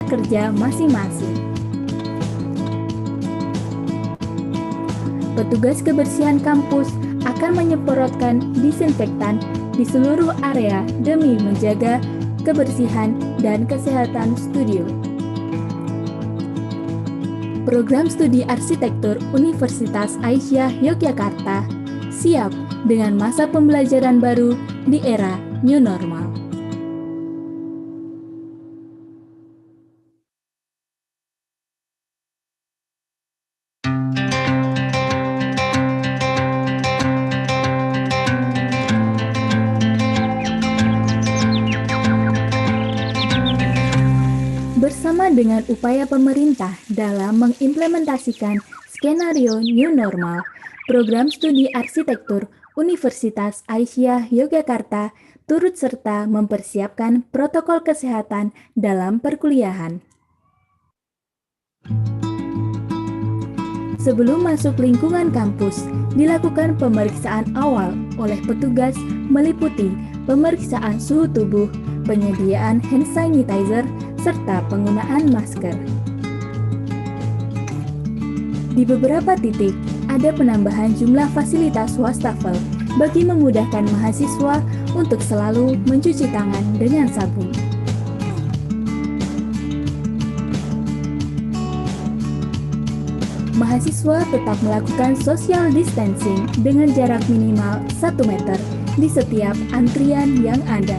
kerja masing-masing. Petugas kebersihan kampus akan menyemprotkan disinfektan di seluruh area demi menjaga kebersihan dan kesehatan studio. Program studi arsitektur Universitas Aisyah Yogyakarta siap dengan masa pembelajaran baru di era new normal. Bersama dengan upaya pemerintah dalam mengimplementasikan skenario new normal, program studi arsitektur Universitas Aisyah Yogyakarta turut serta mempersiapkan protokol kesehatan dalam perkuliahan. Sebelum masuk lingkungan kampus, dilakukan pemeriksaan awal oleh petugas meliputi pemeriksaan suhu tubuh, penyediaan hand sanitizer, serta penggunaan masker. Di beberapa titik, ada penambahan jumlah fasilitas wastafel bagi memudahkan mahasiswa untuk selalu mencuci tangan dengan sabun. Mahasiswa tetap melakukan social distancing dengan jarak minimal 1 meter di setiap antrian yang ada.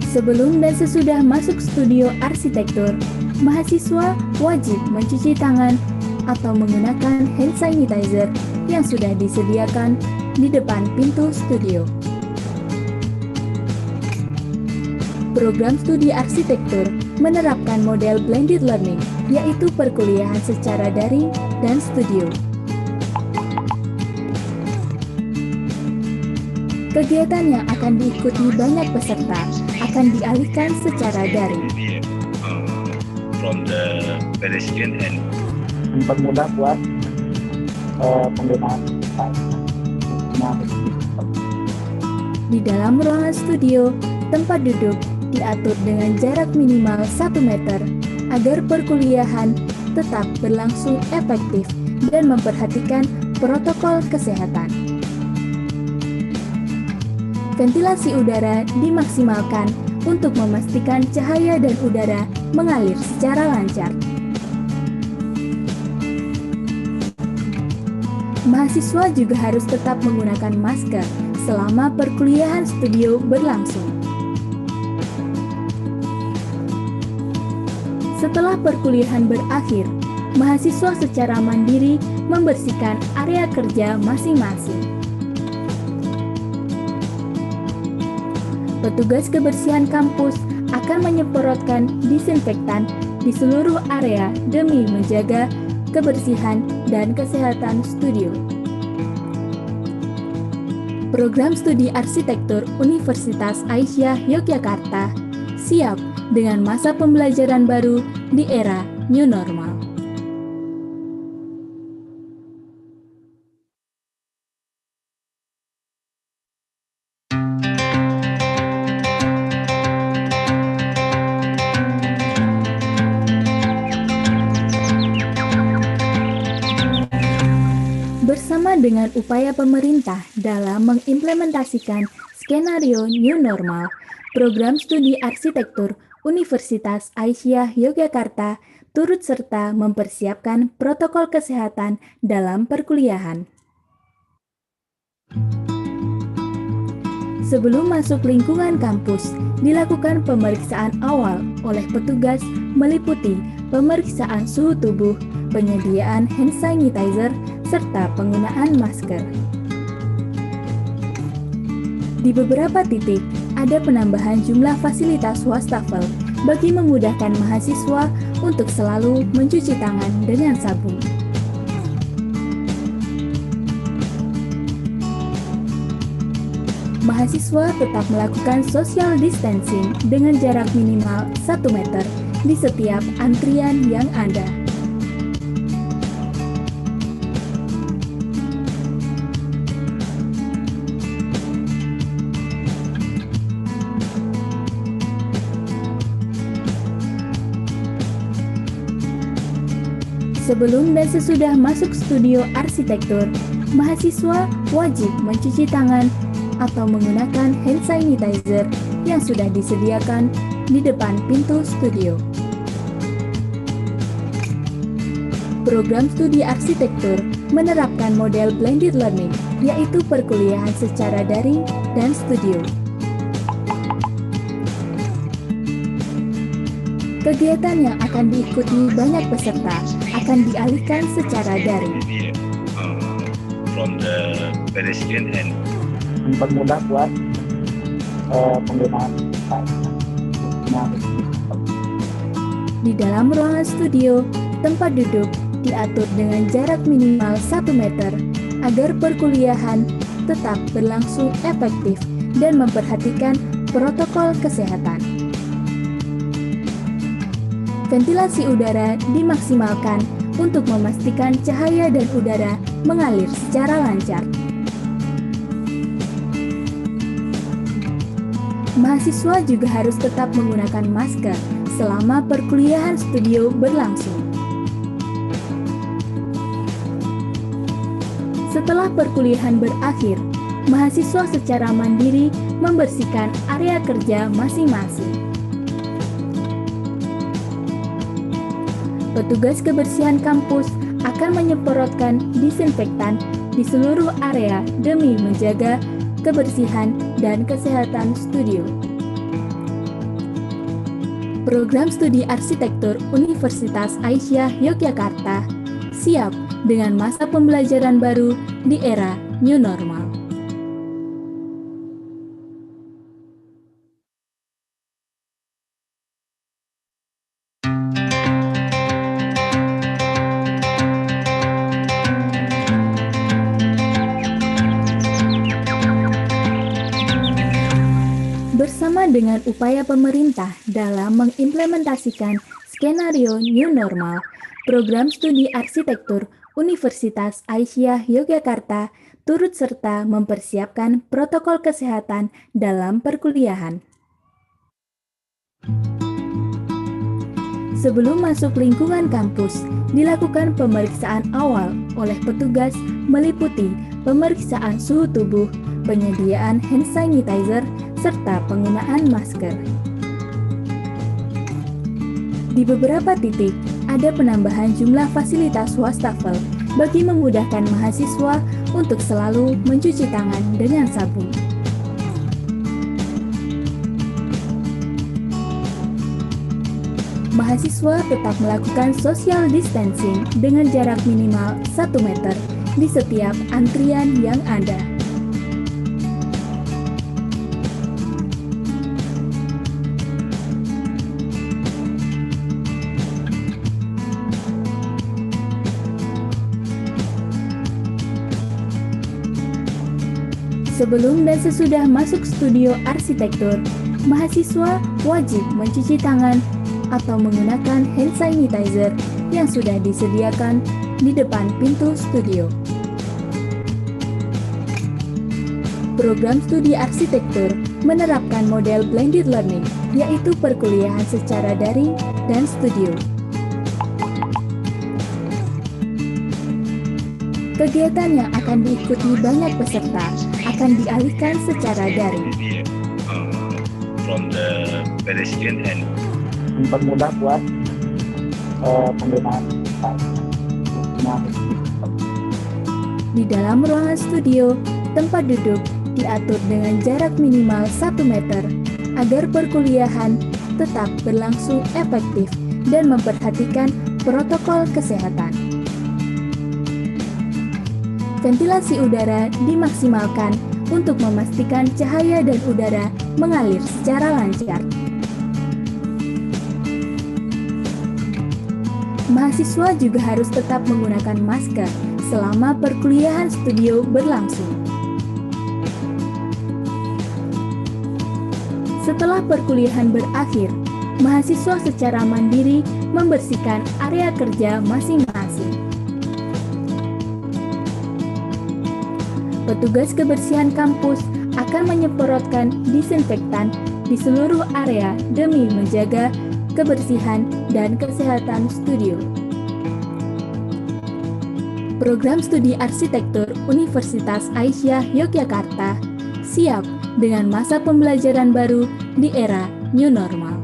Sebelum dan sesudah masuk studio arsitektur, mahasiswa wajib mencuci tangan atau menggunakan hand sanitizer yang sudah disediakan di depan pintu studio. Program studi arsitektur menerapkan model blended learning, yaitu perkuliahan secara daring dan studio. Kegiatan yang akan diikuti banyak peserta akan dialihkan secara daring. From the pedestrian end. Mempermudah buat penggunaan Di dalam ruangan studio, tempat duduk diatur dengan jarak minimal 1 meter agar perkuliahan tetap berlangsung efektif dan memperhatikan protokol kesehatan. Ventilasi udara dimaksimalkan untuk memastikan cahaya dan udara mengalir secara lancar. Mahasiswa juga harus tetap menggunakan masker selama perkuliahan studio berlangsung. Setelah perkuliahan berakhir, mahasiswa secara mandiri membersihkan area kerja masing-masing. Petugas kebersihan kampus akan menyemprotkan disinfektan di seluruh area demi menjaga kebersihan dan kesehatan studio. Program studi arsitektur Universitas Aisyah Yogyakarta siap dengan masa pembelajaran baru di era new normal. Bersama dengan upaya pemerintah dalam mengimplementasikan skenario new normal, program studi arsitektur Universitas Aisyah Yogyakarta turut serta mempersiapkan protokol kesehatan dalam perkuliahan. Sebelum masuk lingkungan kampus, dilakukan pemeriksaan awal oleh petugas meliputi pemeriksaan suhu tubuh, penyediaan hand sanitizer, serta penggunaan masker. Di beberapa titik, ada penambahan jumlah fasilitas wastafel bagi memudahkan mahasiswa untuk selalu mencuci tangan dengan sabun. Mahasiswa tetap melakukan social distancing dengan jarak minimal 1 meter di setiap antrian yang ada. Sebelum dan sesudah masuk studio arsitektur, mahasiswa wajib mencuci tangan atau menggunakan hand sanitizer yang sudah disediakan di depan pintu studio. Program studi arsitektur menerapkan model blended learning, yaitu perkuliahan secara daring dan studio. Kegiatan yang akan diikuti banyak peserta akan dialihkan secara daring. From the pedestrian and mempermudah buat penggunaan Di dalam ruangan studio, tempat duduk diatur dengan jarak minimal 1 meter agar perkuliahan tetap berlangsung efektif dan memperhatikan protokol kesehatan. Ventilasi udara dimaksimalkan untuk memastikan cahaya dan udara mengalir secara lancar. Mahasiswa juga harus tetap menggunakan masker selama perkuliahan studio berlangsung. Setelah perkuliahan berakhir, mahasiswa secara mandiri membersihkan area kerja masing-masing. Petugas kebersihan kampus akan menyemprotkan disinfektan di seluruh area demi menjaga kebersihan dan kesehatan studio. Program studi arsitektur Universitas Aisyah Yogyakarta siap dengan masa pembelajaran baru di era new normal. Bersama dengan upaya pemerintah dalam mengimplementasikan skenario new normal, program studi arsitektur Universitas Aisyah Yogyakarta turut serta mempersiapkan protokol kesehatan dalam perkuliahan. Sebelum masuk lingkungan kampus, dilakukan pemeriksaan awal oleh petugas meliputi pemeriksaan suhu tubuh, penyediaan hand sanitizer, serta penggunaan masker. Di beberapa titik, ada penambahan jumlah fasilitas wastafel bagi memudahkan mahasiswa untuk selalu mencuci tangan dengan sabun. Mahasiswa tetap melakukan social distancing dengan jarak minimal 1 meter di setiap antrian yang ada. Sebelum dan sesudah masuk studio arsitektur, mahasiswa wajib mencuci tangan atau menggunakan hand sanitizer yang sudah disediakan di depan pintu studio. Program studi arsitektur menerapkan model blended learning, yaitu perkuliahan secara daring dan studio. Kegiatan yang akan diikuti banyak peserta akan dialihkan secara daring. From the pedestrian and mempermudah buat penggunaan Di dalam ruangan studio, tempat duduk diatur dengan jarak minimal 1 meter agar perkuliahan tetap berlangsung efektif dan memperhatikan protokol kesehatan. Ventilasi udara dimaksimalkan untuk memastikan cahaya dan udara mengalir secara lancar. Mahasiswa juga harus tetap menggunakan masker selama perkuliahan studio berlangsung. Setelah perkuliahan berakhir, mahasiswa secara mandiri membersihkan area kerja masing-masing. Petugas kebersihan kampus akan menyemprotkan disinfektan di seluruh area demi menjaga kebersihan dan kesehatan studio. Program Studi Arsitektur Universitas Aisyah Yogyakarta siap dengan masa pembelajaran baru di era New Normal.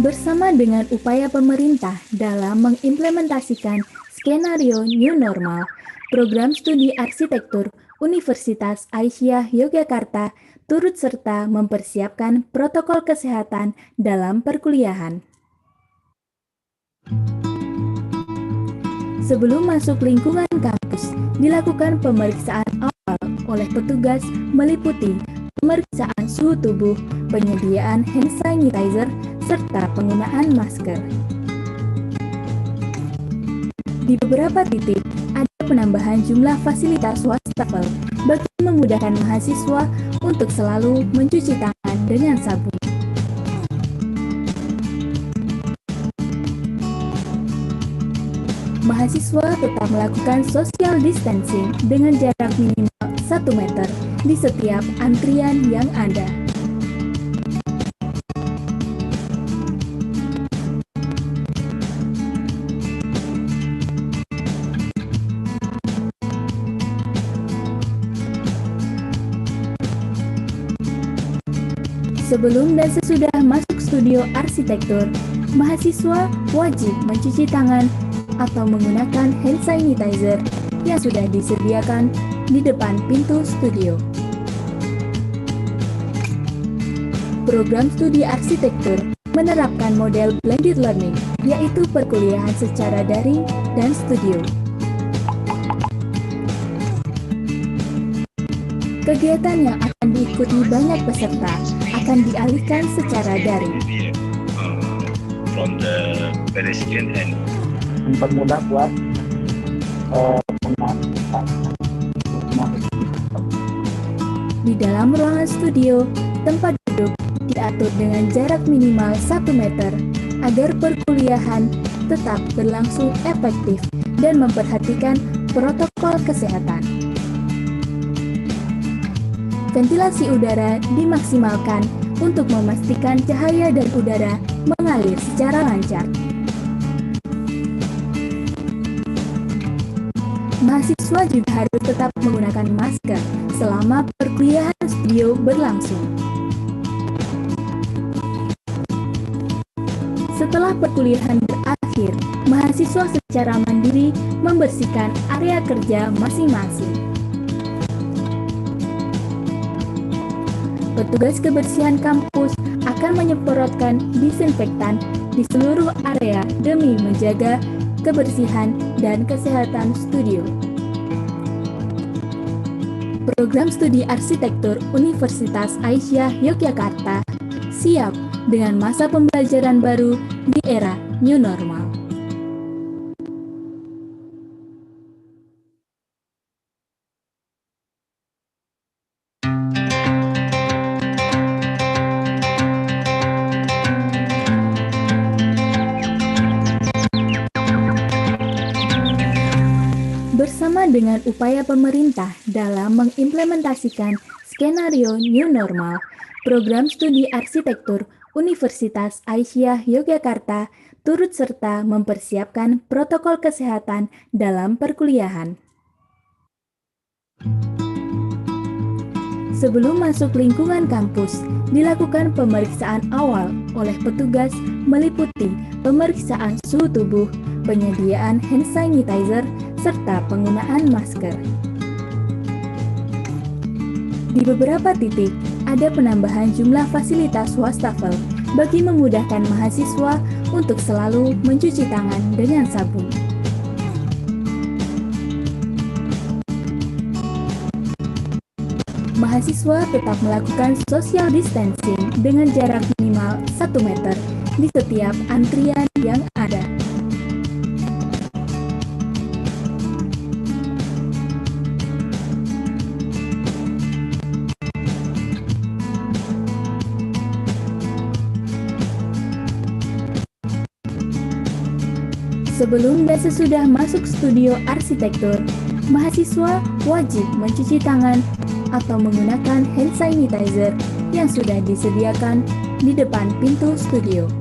Bersama dengan upaya pemerintah dalam mengimplementasikan skenario New Normal, Program Studi Arsitektur Universitas Aisyah Yogyakarta turut serta mempersiapkan protokol kesehatan dalam perkuliahan. Sebelum masuk lingkungan kampus, dilakukan pemeriksaan awal oleh petugas meliputi pemeriksaan suhu tubuh, penyediaan hand sanitizer, serta penggunaan masker. Di beberapa titik, ada penambahan jumlah fasilitas wastafel bagi memudahkan mahasiswa untuk selalu mencuci tangan dengan sabun. Mahasiswa tetap melakukan social distancing dengan jarak minimal 1 meter di setiap antrian yang ada. Sebelum dan sesudah masuk studio arsitektur, mahasiswa wajib mencuci tangan atau menggunakan hand sanitizer yang sudah disediakan di depan pintu studio. Program studi arsitektur menerapkan model blended learning, yaitu perkuliahan secara daring dan studio. Kegiatan yang akan diikuti banyak peserta akan dialihkan secara daring. From the pedestrian and mempermudah buat di dalam ruangan studio, tempat duduk diatur dengan jarak minimal 1 meter agar perkuliahan tetap berlangsung efektif dan memperhatikan protokol kesehatan. Ventilasi udara dimaksimalkan untuk memastikan cahaya dan udara mengalir secara lancar. Mahasiswa juga harus tetap menggunakan masker selama perkuliahan studio berlangsung. Setelah perkuliahan berakhir, mahasiswa secara mandiri membersihkan area kerja masing-masing. Petugas kebersihan kampus akan menyemprotkan disinfektan di seluruh area demi menjaga kebersihan dan kesehatan studio. Program Studi Arsitektur Universitas Aisyah Yogyakarta siap dengan masa pembelajaran baru di era New Normal. Bersama dengan upaya pemerintah dalam mengimplementasikan skenario New Normal, Program Studi Arsitektur Universitas Aisyah Yogyakarta turut serta mempersiapkan protokol kesehatan dalam perkuliahan. Sebelum masuk lingkungan kampus, dilakukan pemeriksaan awal oleh petugas meliputi pemeriksaan suhu tubuh, penyediaan hand sanitizer, serta penggunaan masker. Di beberapa titik, ada penambahan jumlah fasilitas wastafel bagi memudahkan mahasiswa untuk selalu mencuci tangan dengan sabun. Mahasiswa tetap melakukan social distancing dengan jarak minimal 1 meter di setiap antrian yang ada. Sebelum dan sesudah masuk studio arsitektur, mahasiswa wajib mencuci tangan atau menggunakan hand sanitizer yang sudah disediakan di depan pintu studio.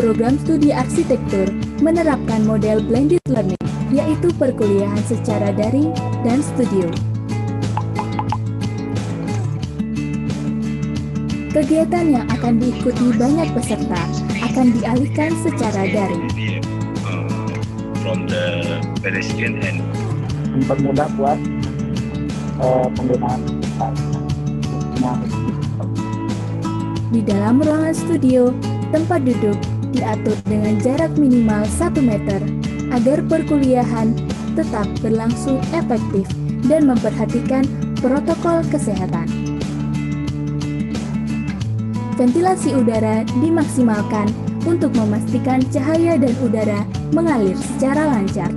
Program studi arsitektur menerapkan model blended learning, yaitu perkuliahan secara daring dan studio. Kegiatan yang akan diikuti banyak peserta akan dialihkan secara daring. From the pedestrian and mempermudah buat penggunaan Di dalam ruangan studio, tempat duduk diatur dengan jarak minimal 1 meter agar perkuliahan tetap berlangsung efektif dan memperhatikan protokol kesehatan. Ventilasi udara dimaksimalkan untuk memastikan cahaya dan udara mengalir secara lancar.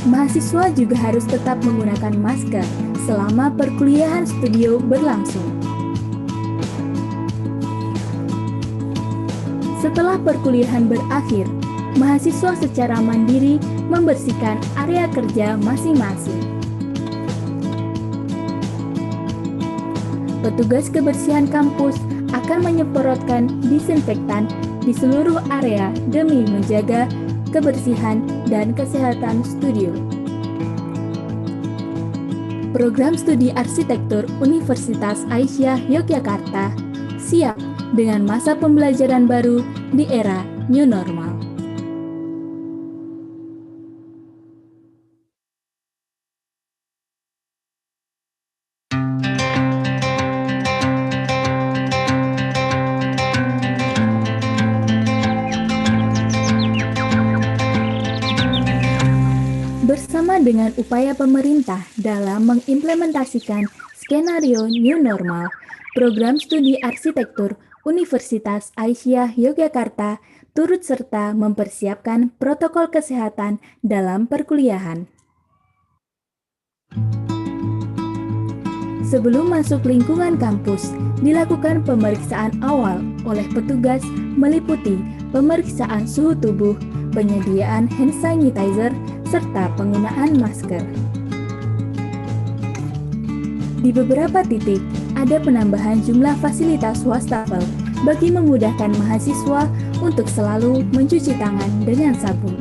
Mahasiswa juga harus tetap menggunakan masker selama perkuliahan studio berlangsung. Setelah perkuliahan berakhir, mahasiswa secara mandiri membersihkan area kerja masing-masing. Petugas kebersihan kampus akan menyemprotkan disinfektan di seluruh area demi menjaga kebersihan dan kesehatan studio. Program studi arsitektur Universitas Aisyah Yogyakarta siap dengan masa pembelajaran baru di era new normal. Bersama dengan upaya pemerintah dalam mengimplementasikan skenario new normal, program studi arsitektur Universitas Aisyah Yogyakarta turut serta mempersiapkan protokol kesehatan dalam perkuliahan. Sebelum masuk lingkungan kampus, dilakukan pemeriksaan awal oleh petugas meliputi pemeriksaan suhu tubuh, penyediaan hand sanitizer, serta penggunaan masker. Di beberapa titik, ada penambahan jumlah fasilitas wastafel bagi memudahkan mahasiswa untuk selalu mencuci tangan dengan sabun.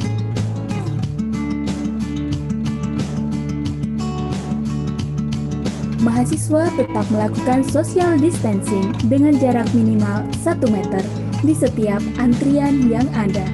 Mahasiswa tetap melakukan social distancing dengan jarak minimal 1 meter di setiap antrian yang ada.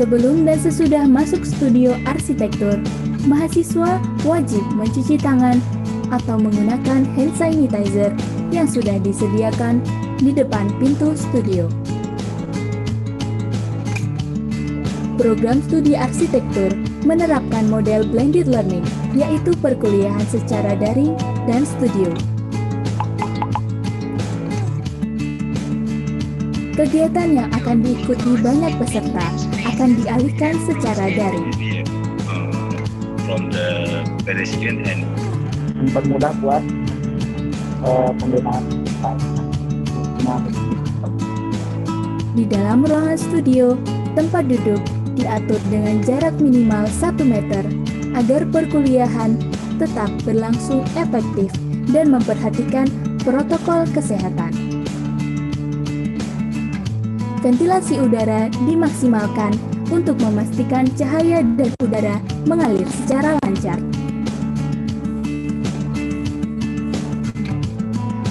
Sebelum dan sesudah masuk studio arsitektur, mahasiswa wajib mencuci tangan atau menggunakan hand sanitizer yang sudah disediakan di depan pintu studio. Program studi arsitektur menerapkan model blended learning, yaitu perkuliahan secara daring dan studio. Kegiatan yang akan diikuti banyak peserta akan dialihkan secara daring. From the pedestrian and mempermudah buat penggunaan Di dalam ruangan studio, tempat duduk diatur dengan jarak minimal 1 meter agar perkuliahan tetap berlangsung efektif dan memperhatikan protokol kesehatan. Ventilasi udara dimaksimalkan untuk memastikan cahaya dan udara mengalir secara lancar.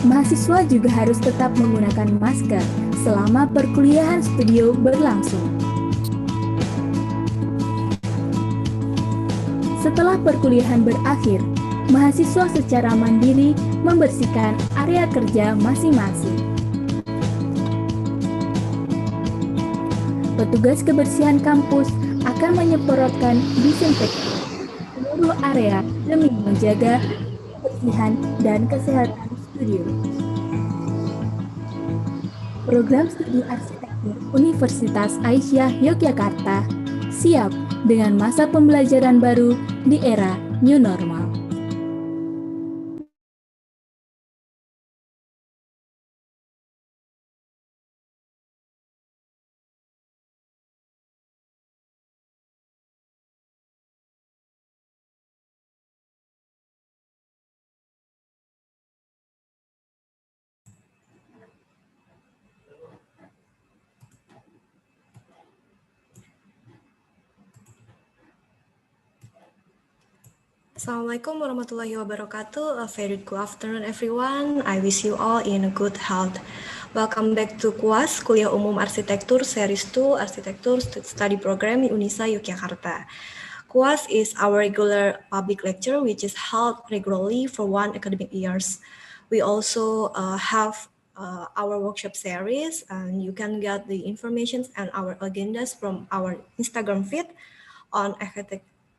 Mahasiswa juga harus tetap menggunakan masker selama perkuliahan studio berlangsung. Setelah perkuliahan berakhir, mahasiswa secara mandiri membersihkan area kerja masing-masing. Petugas kebersihan kampus akan menyemprotkan disinfektan seluruh area demi menjaga kebersihan dan kesehatan studio. Program Studi Arsitektur Universitas Aisyah Yogyakarta siap dengan masa pembelajaran baru di era New Normal. Assalamualaikum warahmatullahi wabarakatuh. A very good afternoon everyone. I wish you all in a good health. Welcome back to KUAS, Kuliah Umum Arsitektur Series 2 Arsitektur Study Program UNISA Yogyakarta. KUAS is our regular public lecture which is held regularly for 1 academic years. We also have our workshop series, and you can get the information and our agendas from our Instagram feed on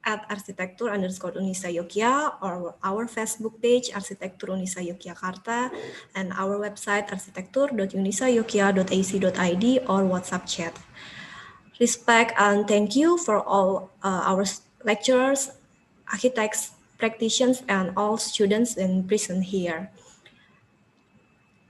at arsitektur_unisa Yogya, or our Facebook page Arsitektur Unisa Yogyakarta, and our website arsitektur.unisayogya.ac.id or WhatsApp chat. Respect and thank you for all our lecturers, architects, practitioners, and all students in present here.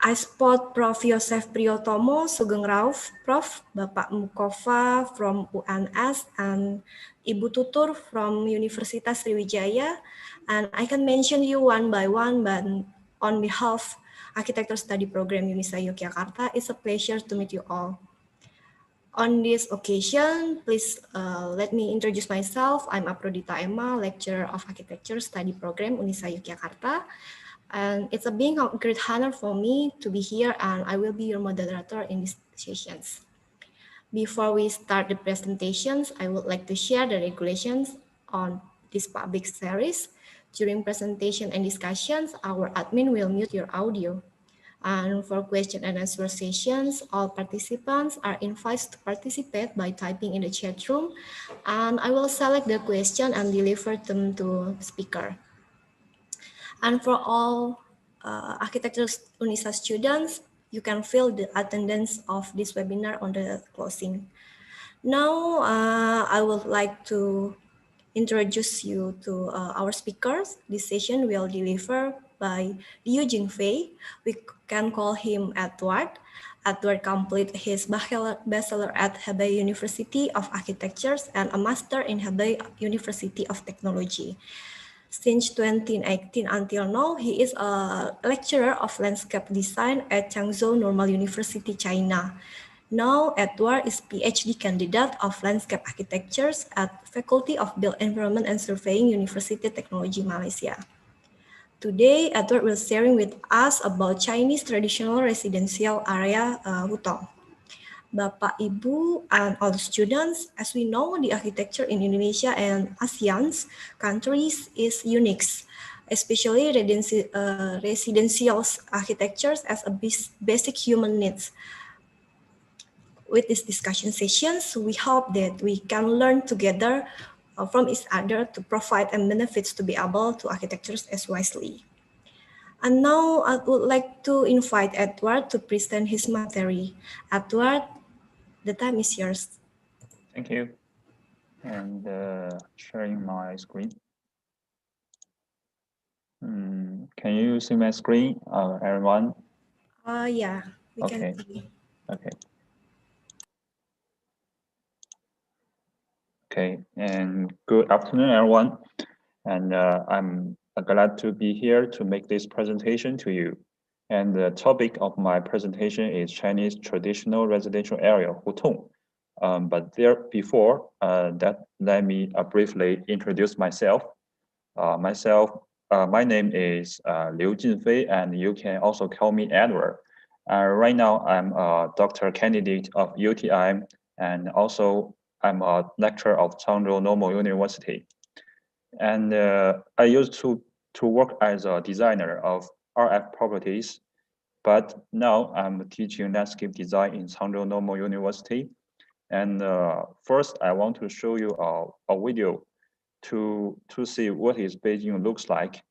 I spot Prof. Yosef Priyotomo, Sugeng Rauf, Prof. Bapak Mukova from UNS, and Ibu Tutur from Universitas Sriwijaya. And I can mention you one by one, but on behalf Architecture Study Program UNISA Yogyakarta, it's a pleasure to meet you all. On this occasion, please let me introduce myself. I'm Aprodita Emma, Lecturer of Architecture Study Program UNISA Yogyakarta. And it's a being a great honor for me to be here, and I will be your moderator in these sessions. Before we start the presentations, I would like to share the regulations on this public series. During presentation and discussions, our admin will mute your audio. And for question and answer sessions, all participants are invited to participate by typing in the chat room, and I will select the question and deliver them to speaker. And for all Architecture UNISA students, you can fill the attendance of this webinar on the closing. Now, I would like to introduce you to our speakers. This session will deliver by Liu Jingfei. We can call him Edward. Edward completed his bachelor at Hebei University of Architecture and a master in Hebei University of Technology. Since 2018 until now, he is a lecturer of landscape design at Changzhou Normal University, China. Now, Edward is PhD candidate of landscape architectures at Faculty of Built Environment and Surveying, University Technology, Malaysia. Today, Edward will sharing with us about Chinese traditional residential area, Hutong. Bapak, Ibu, and all students, as we know, the architecture in Indonesia and ASEAN's countries is unique, especially residential architectures as a basic human needs. With these discussion sessions, we hope that we can learn together from each other to provide and benefits to be able to architectures as wisely. And now I would like to invite Edward to present his material. Edward, the time is yours. Thank you. And sharing my screen. Can you see my screen, everyone? Yeah, we Okay. can see. Okay. Okay, and good afternoon, everyone. And I'm glad to be here to make this presentation to you. And the topic of my presentation is Chinese traditional residential area, Hutong. But before that, let me briefly introduce myself. My name is Liu Jinfei, and you can also call me Edward. Right now, I'm a doctor candidate of UTI, and also I'm a lecturer of Changzhou Normal University. And I used to work as a designer of RF properties, but now I'm teaching landscape design in Changzhou Normal University. And first, I want to show you a video to see what is Beijing looks like.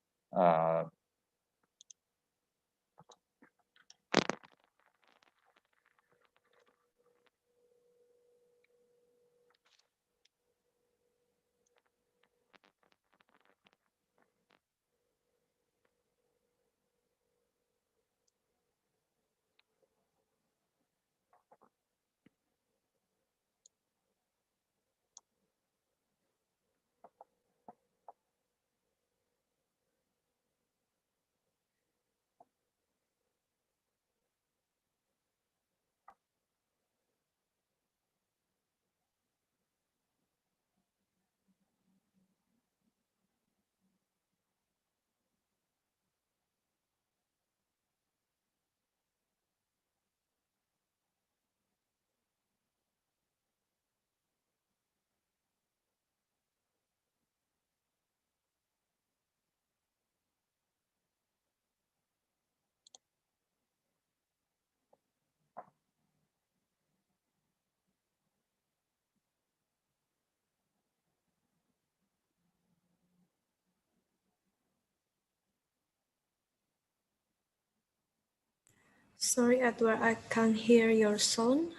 Sorry, Edward, I can't hear your sound.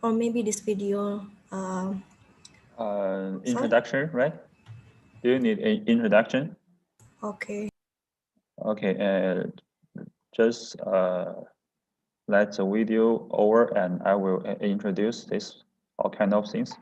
Or maybe this video. Introduction, right? Do you need an introduction? Okay. Okay, just let the video over and I will introduce this all kind of things.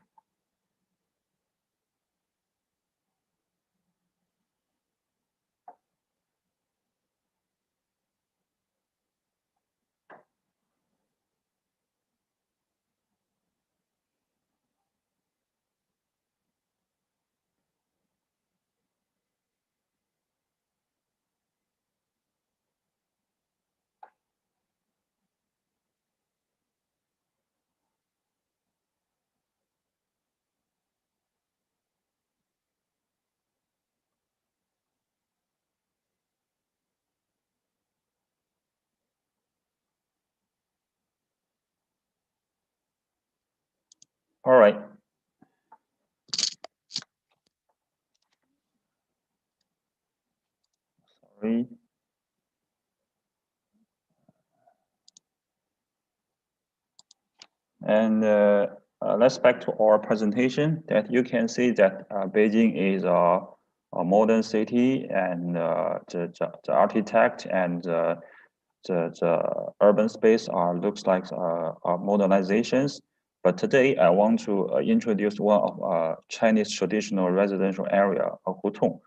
All right. Sorry. And let's back to our presentation that you can see that Beijing is a modern city and the architect and the urban space looks like modernizations. But today I want to introduce one of Chinese traditional residential area of Hutong.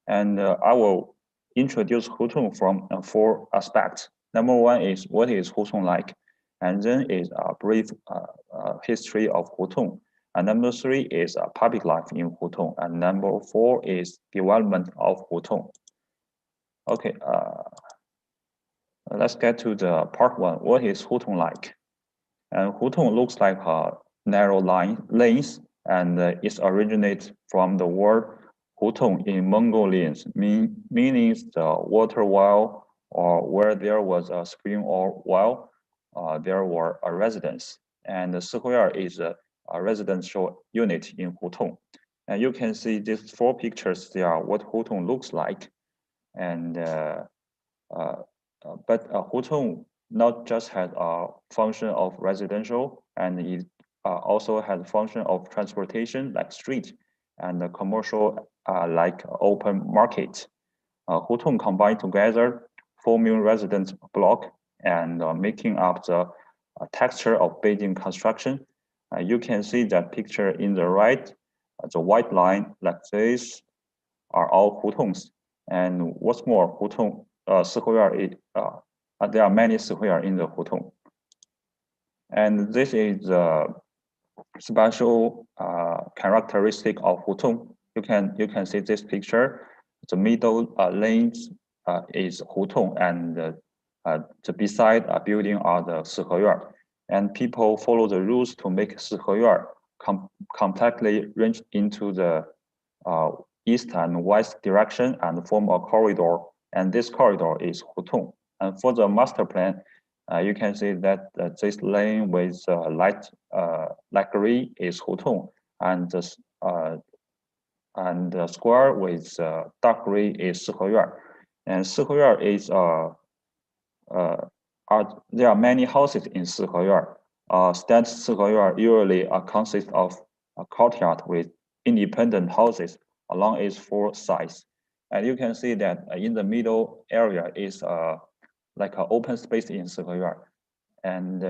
And I will introduce Hutong from 4 aspects. Number 1 is what is Hutong like? And then is a brief history of Hutong. And number 3 is public life in Hutong. And number 4 is development of Hutong. Okay, let's get to the part 1. What is Hutong like? And Hutong looks like narrow lanes, and it originates from the word Hutong in Mongolian, meaning the water well, or where there was a spring or well, there were a residence. And the Sihuyar is a residential unit in Hutong. And you can see these 4 pictures, they are what Hutong looks like. And but Hutong not just has a function of residential, and it also has a function of transportation like street, and the commercial like open market. Hutong combined together, forming residence block and making up the texture of Beijing construction. You can see that picture in the right, the white line like this are all Hutongs. And what's more, Hutong, Sihuyar, there are many Sihuyar in the Hutong. And this is the special characteristic of Hutong. You can see this picture. The middle lanes is Hutong, and the beside building are the Sihuyar. And people follow the rules to make Sihuyar compactly ranged into the east and west direction and form a corridor. And this corridor is Hutong. And for the master plan, you can see that this lane with light green is Hutong, and the square with dark gray is Siheyuan. And Siheyuan is there are many houses in Siheyuan. That Siheyuan usually consists of a courtyard with independent houses along its four sides. And you can see that in the middle area is like an open space in Siheyuan. And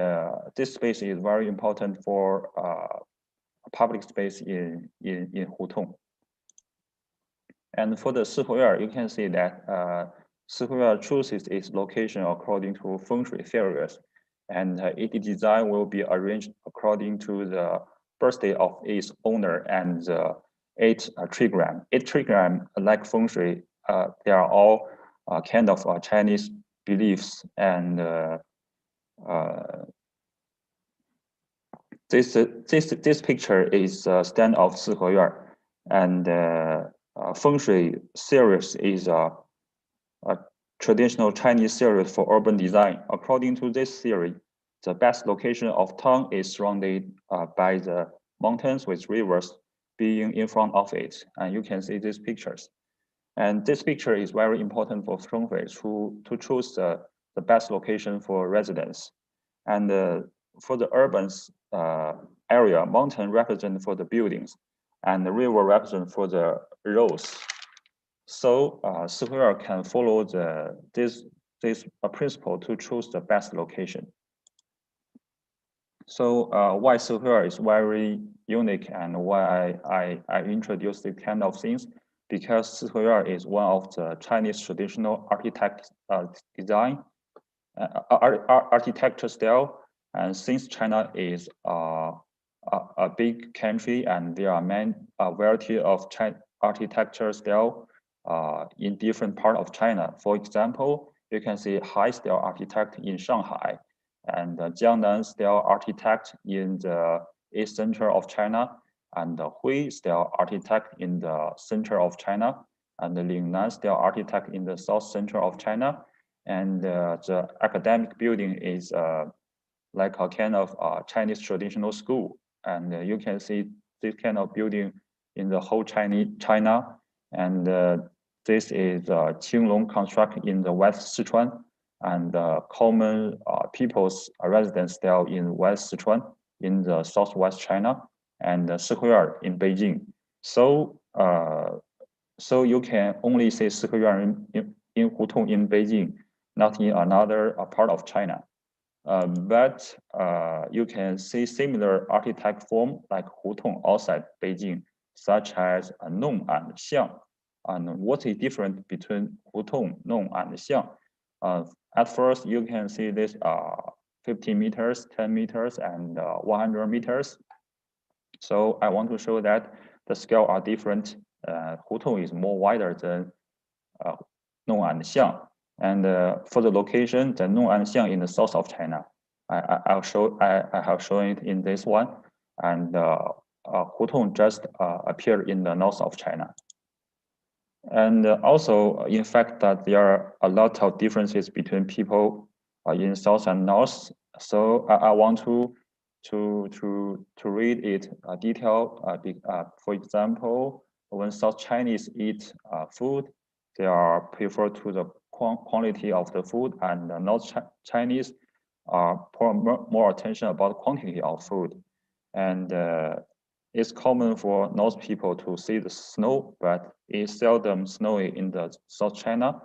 this space is very important for public space in Hutong. And for the Siheyuan, you can see that Siheyuan chooses its location according to feng shui theories, and its design will be arranged according to the birthday of its owner and 8 trigram. 8 trigram, like feng shui, they are all kind of Chinese beliefs, and this picture is a stand of Siheyuan, and feng shui series is a traditional Chinese series for urban design. According to this theory, the best location of town is surrounded by the mountains with rivers being in front of it. And you can see these pictures. And this picture is very important for feng shui to choose the best location for residence. And for the urban area, mountain represent for the buildings, and the river represent for the roads. So Siheyuan can follow this principle to choose the best location. So why Siheyuan is very unique and why I introduced this kind of things, because Siheyuan is one of the Chinese traditional architecture style. And since China is a big country and there are many variety of architecture style in different part of China. For example, you can see high style architect in Shanghai, and Jiangnan style architect in the east center of China, and the Hui style architect in the center of China, and the Lingnan style architect in the south center of China. And the academic building is like a kind of Chinese traditional school. And you can see this kind of building in the whole China. And this is Qinglong construct in the West Sichuan, and common people's residence style in West Sichuan in the Southwest China, and Siheyuan in Beijing. So so you can only see Siheyuan in Hutong in Beijing, not in another part of China. But you can see similar architect form like Hutong outside Beijing, such as Nong and Xiang. And what is different between Hutong, Nong, and Xiang? At first, you can see this 50 meters, 10 meters, and 100 meters. So I want to show that the scale are different. Hutong is more wider than Nong and Xiang. And for the location, the Nong and Xiang in the south of China, I have shown it in this one, and Hutong just appeared in the north of China. And also, in fact, that there are a lot of differences between people in south and north. So I want to read it detail. For example, when South Chinese eat food, they are prefer to the quality of the food, and North Chinese pour more attention about quantity of food. And it's common for North people to see the snow, but it's seldom snowy in the South China.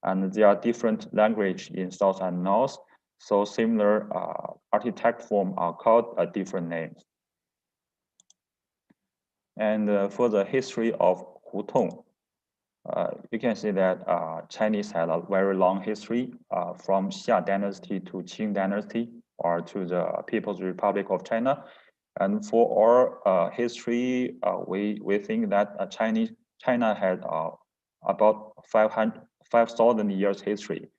And there are different language in South and North, so similar architect form are called different names. And for the history of Hutong, you can see that Chinese had a very long history from Xia Dynasty to Qing Dynasty, or to the People's Republic of China. And for our history, we think that China had about 5,000 years history,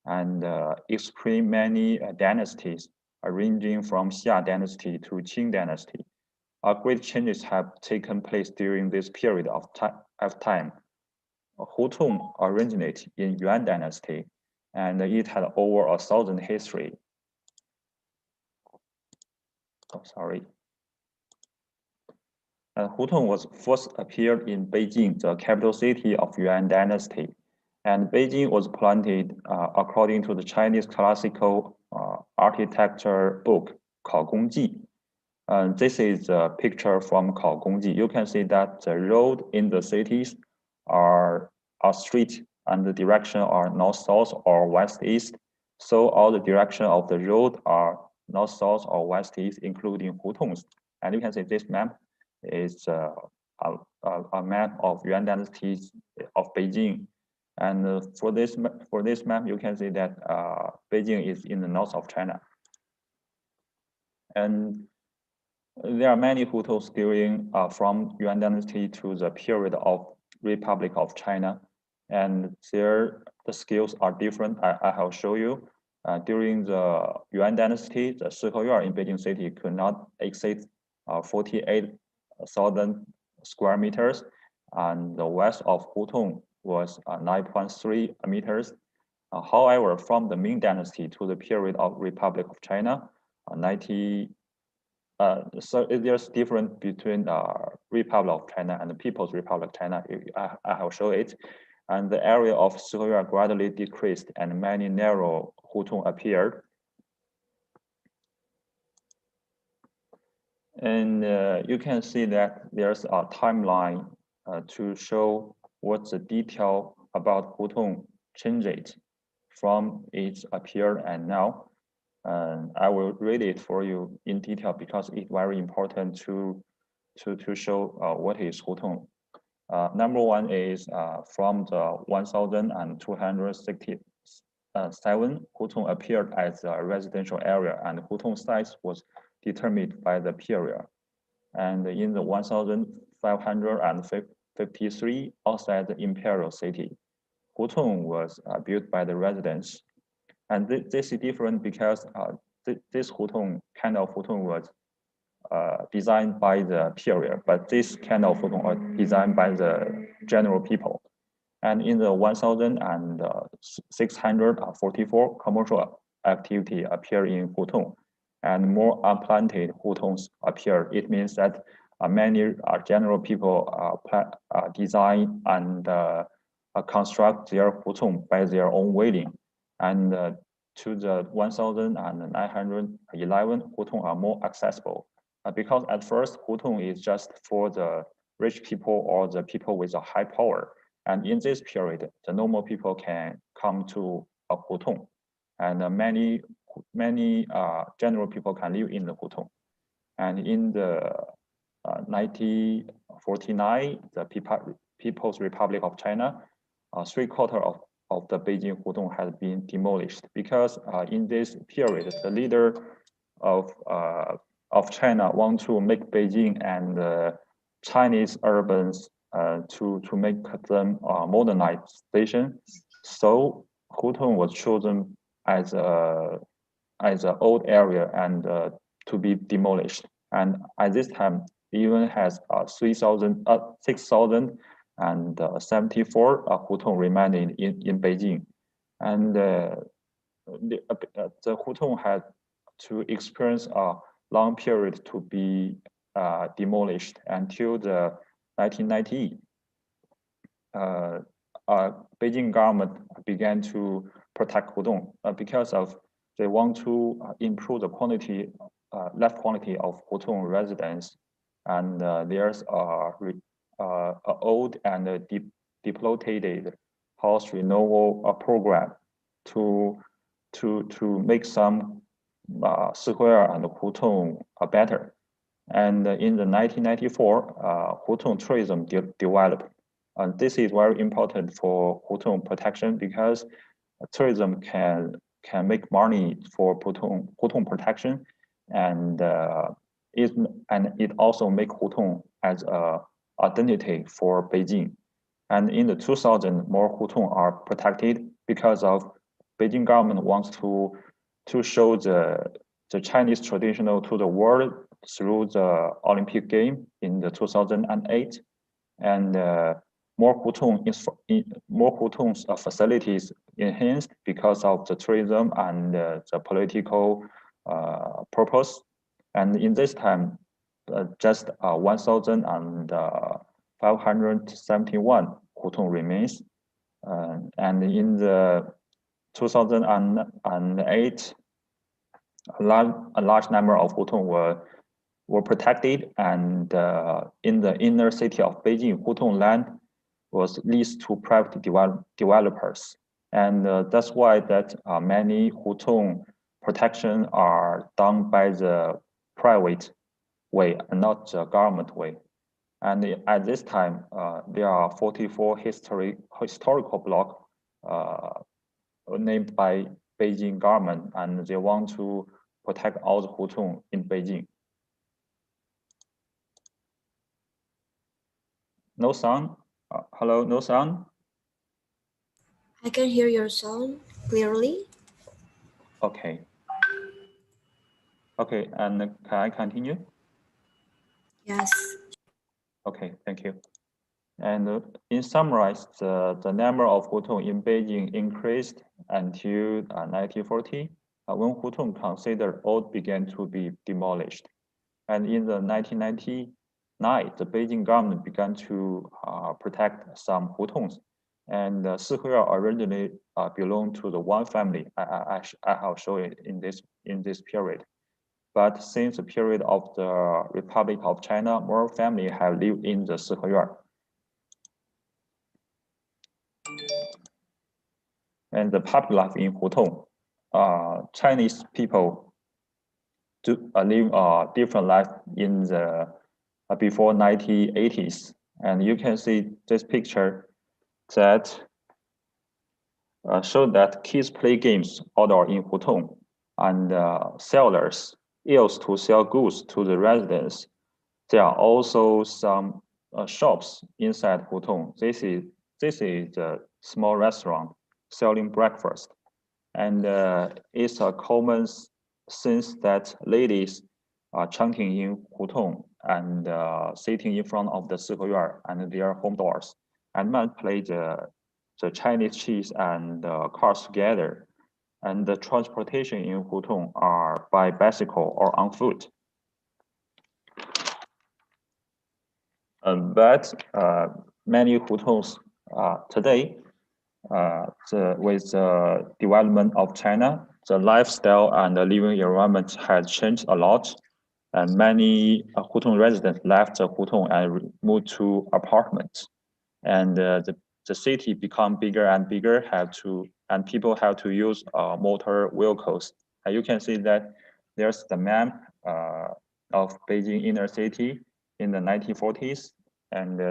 and explain many dynasties, ranging from Xia Dynasty to Qing Dynasty. Great changes have taken place during this period of of time. Hutung originated in Yuan Dynasty, and it had over 1,000 history. Oh, sorry. Hutung was first appeared in Beijing, the capital city of Yuan Dynasty. And Beijing was planted according to the Chinese classical architecture book, Kao Gong Ji. This is a picture from Kao Gong Ji. You can see that the road in the cities are straight and the direction are north-south or west-east. So all the direction of the road are north-south or west-east, including hutongs. And you can see this map is a map of Yuan Dynasty of Beijing. And for this map, you can see that Beijing is in the north of China. And there are many hutongs during from Yuan Dynasty to the period of Republic of China, and the skills are different. I have show you. During the Yuan Dynasty, the Siheyuan in Beijing city could not exceed 48,000 square meters, and the west of Hutong was 9.3 meters. However, from the Ming Dynasty to the period of Republic of China, so there's difference between Republic of China and the People's Republic of China. I have shown it. And the area of Siheyuan gradually decreased and many narrow hutung appeared. And you can see that there's a timeline to show what's the detail about hutung changed from its appear and now. I will read it for you in detail because it's very important to show what is hutung. Number one is from the 1267, hutung appeared as a residential area, and hutung size was determined by the period. And in the 1553, outside the imperial city, hutung was built by the residents. And this is different because this hutung, kind of hutung was designed by the period, but this kind of hutung are designed by the general people. And in the 1644, commercial activity appeared in hutung, and more unplanted hutongs appeared. It means that many general people design and construct their hutung by their own willing. And to the 1911, hutung are more accessible. Because at first, hutung is just for the rich people or the people with a high power. And in this period, the normal people can come to a hutung. And many general people can live in the hutung. And in the 1949, the People's Republic of China, 3/4 of the Beijing hutung has been demolished because in this period, the leader of China want to make Beijing and Chinese urbans to make them modernized station. So hutung was chosen as an old area and to be demolished. And at this time, it even has 6,074 hutung remaining in Beijing. And the hutung had to experience a long period to be demolished until the 1990. Beijing government began to protect hutung because of they want to improve the quantity, life quality of hutung residents, and there's a old and depleted house renewal program to make some square and hutung better. And in the 1994, hutung tourism developed. And this is very important for hutung protection because tourism can make money for hutung protection, and it also make hutung as a identity for Beijing. And in the 2000, more hutung are protected because of Beijing government wants to show the Chinese traditional to the world through the Olympic game in the 2008. And more Hutong facilities enhanced because of the tourism and the political purpose. And in this time, just 1,571 Hutong remains. And in the 2008, a large number of Hutong were protected, and in the inner city of Beijing, Hutong land was leased to private developers. And that's why that many Hutong protection are done by the private way and not the government way. And at this time, there are 44 historical blocks named by Beijing government, and they want to protect all the Hutong in Beijing. No sound? Hello, no sound? I can hear your sound clearly. Okay. Okay, and can I continue? Yes. Okay, thank you. And in summarize, the number of Hutong in Beijing increased until 1940, when Hutong considered old began to be demolished. And in the 1999, the Beijing government began to protect some Hutongs. And Siheyuan originally belonged to the one family. I have shown it in this period. But since the period of the Republic of China, more families have lived in the Siheyuan. And the public life in Hutong, Chinese people live a different life in the before 1980s. And you can see this picture that show that kids play games outdoor in Hutong, and sellers used to sell goods to the residents. There are also some shops inside Hutong. This is a small restaurant selling breakfast, and it's a common sense that ladies are chanting in Hutong and sitting in front of the Siheyuan and their home doors, and men play the Chinese cheese and cars together. And the transportation in Hutong are by bicycle or on foot. But many Hutongs today, with the development of China, the lifestyle and the living environment has changed a lot. And many Hutong residents left the Hutong and moved to apartments. And the city become bigger and bigger, and people have to use motor vehicles. And you can see that there's the map of Beijing inner city in the 1940s, and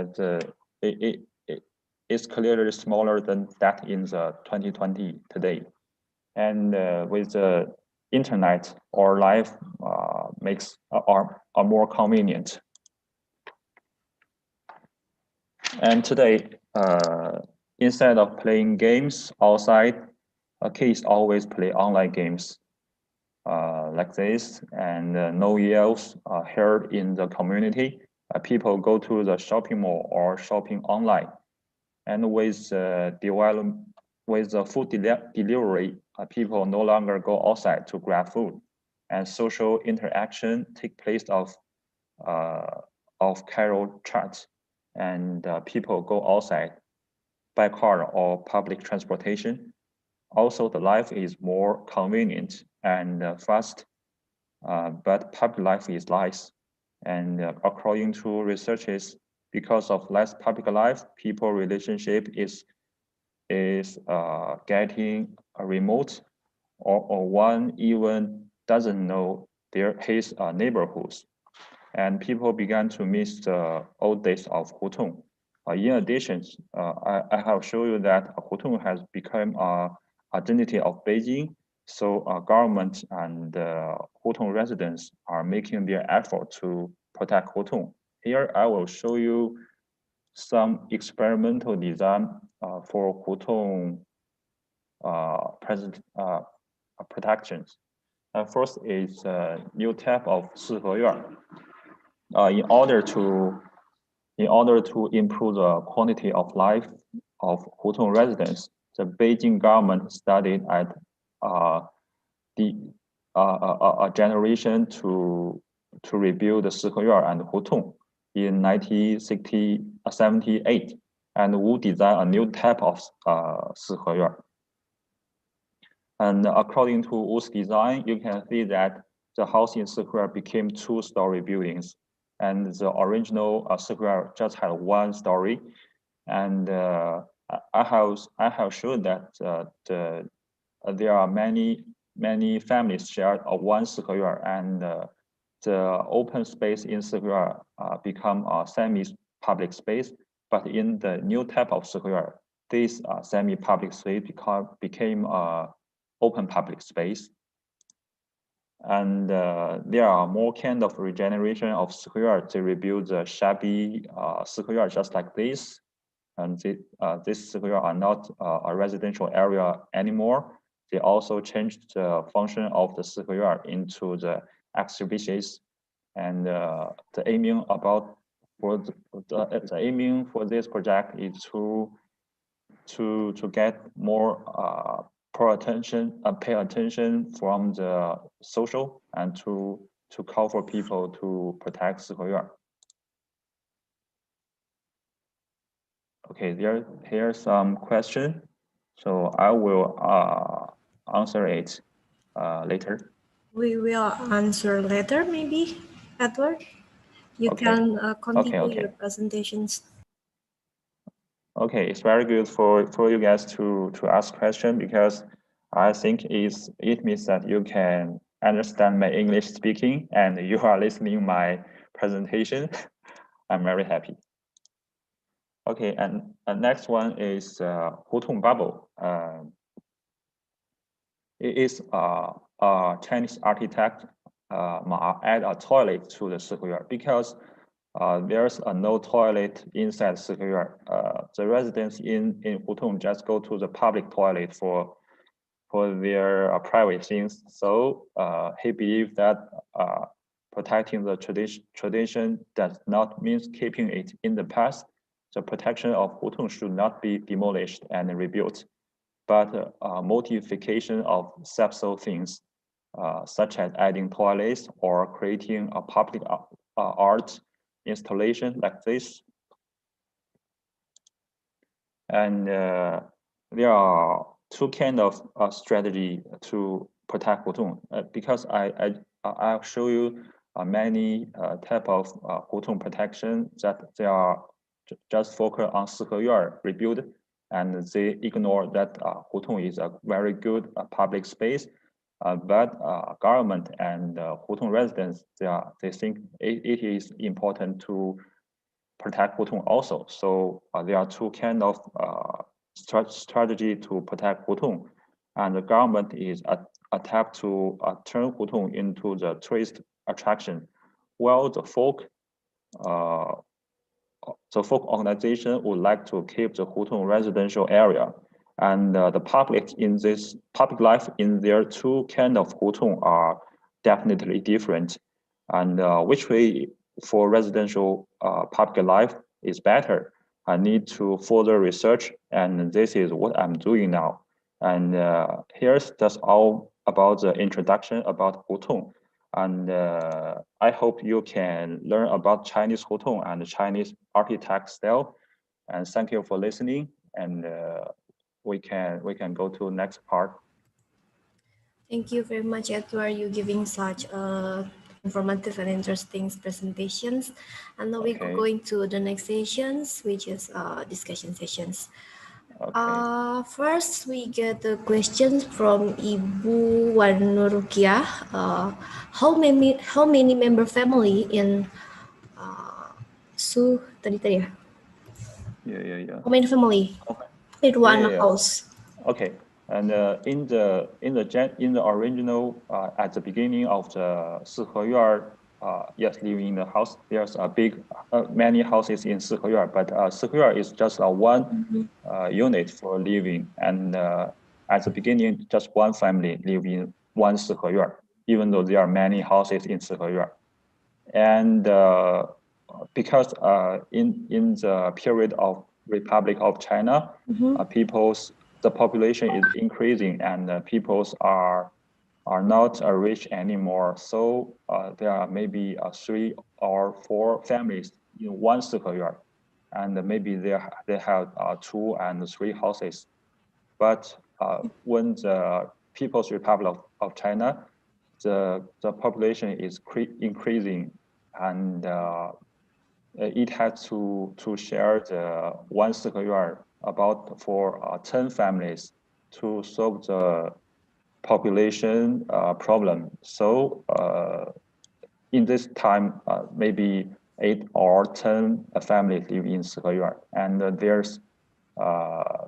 it's clearly smaller than that in the 2020 today. And with the internet, our life makes are more convenient. And today, instead of playing games outside, kids always play online games like this, and no yells are heard in the community. People go to the shopping mall or shopping online. And with the food delivery, people no longer go outside to grab food, and social interaction take place of carol chats, and people go outside by car or public transportation. Also, the life is more convenient and fast, but public life is less. And according to researchers, because of less public life, people relationship is getting remote, or one even doesn't know his neighborhoods. And people began to miss the old days of Hutong. In addition, I have shown you that Hutong has become an identity of Beijing. So government and Hutong residents are making their effort to protect Hutong. Here, I will show you some experimental design for Hutong protections. First is a new type of Siheyuan. In order to In order to improve the quality of life of Hutong residents, the Beijing government started at a generation to rebuild the Siheyuan and Hutong in 1978, and Wu designed a new type of Siheyuan. And according to Wu's design, you can see that the house in Siheyuan became 2-story buildings, and the original Siheyuan just had 1 story. And I have shown that there are many families share one Siheyuan, and the open space in Siheyuan become a semi-public space. But in the new type of Siheyuan, this semi-public space became open public space. And there are more kind of regeneration of Siheyuan. They rebuild the shabby Siheyuan just like this. And this Siheyuan are not a residential area anymore. They also changed the function of the Siheyuan into the exhibitions. And the aiming for this project is to get more pay attention from the social, and to call for people to protect Siheyuan. Okay, here's some question, so I will answer it later. We will answer later, maybe, Edward. You can continue your presentations. Okay, it's very good for you guys to ask question, because I think it means that you can understand my English speaking and you are listening my presentation. I'm very happy. Okay, and next one is Hutong bubble. It is a Chinese architect add a toilet to the Siheyuan, because there's no toilet inside Siheyuan. The residents in Hutong just go to the public toilet for their private things. So he believes that protecting the tradition does not mean keeping it in the past. The protection of Hutong should not be demolished and rebuilt, but modification of subtle things, such as adding toilets or creating a public art installation like this. And there are 2 kind of strategy to protect Hutong, because I'll show you many type of Hutong protection that they are just focus on Siheyuan rebuild, and they ignore that Hutong is a very good public space. But government and Hutong residents, they think it is important to protect Hutong also. So there are 2 kind of strategy to protect Hutong, and the government is attempt to turn Hutong into the tourist attraction, while the folk organization would like to keep the Hutong residential area. And the public life in their 2 kind of Hutong are definitely different. And which way for residential public life is better? I need to further research, and this is what I'm doing now. And here's just all about the introduction about Hutong. And I hope you can learn about Chinese Hutong and Chinese architect style. And thank you for listening. And we can go to next part. Thank you very much, Edward. You giving such informative and interesting presentations. And now we're going to the next sessions, which is discussion sessions. Okay. First, we get a question from Ibu Wanurukia. How many member family in tadi ya? Yeah. How many family in one house? Okay. And in the original at the beginning of the Siheyuan, yes, living in the house, there's a big many houses in Siheyuan, but Siheyuan is just a one unit for living, and at the beginning, just one family live in one Siheyuan, even though there are many houses in Siheyuan. And because in the period of Republic of China, the population is increasing, and peoples are not rich anymore. So there are maybe 3 or 4 families in 1 square yard, and maybe they have 2 and 3 houses. But when the People's Republic of China, the population is increasing, and it has to share the 1 square yard about for 10 families to solve the population problem. So in this time, maybe 8 or 10 families live in square yard, and there's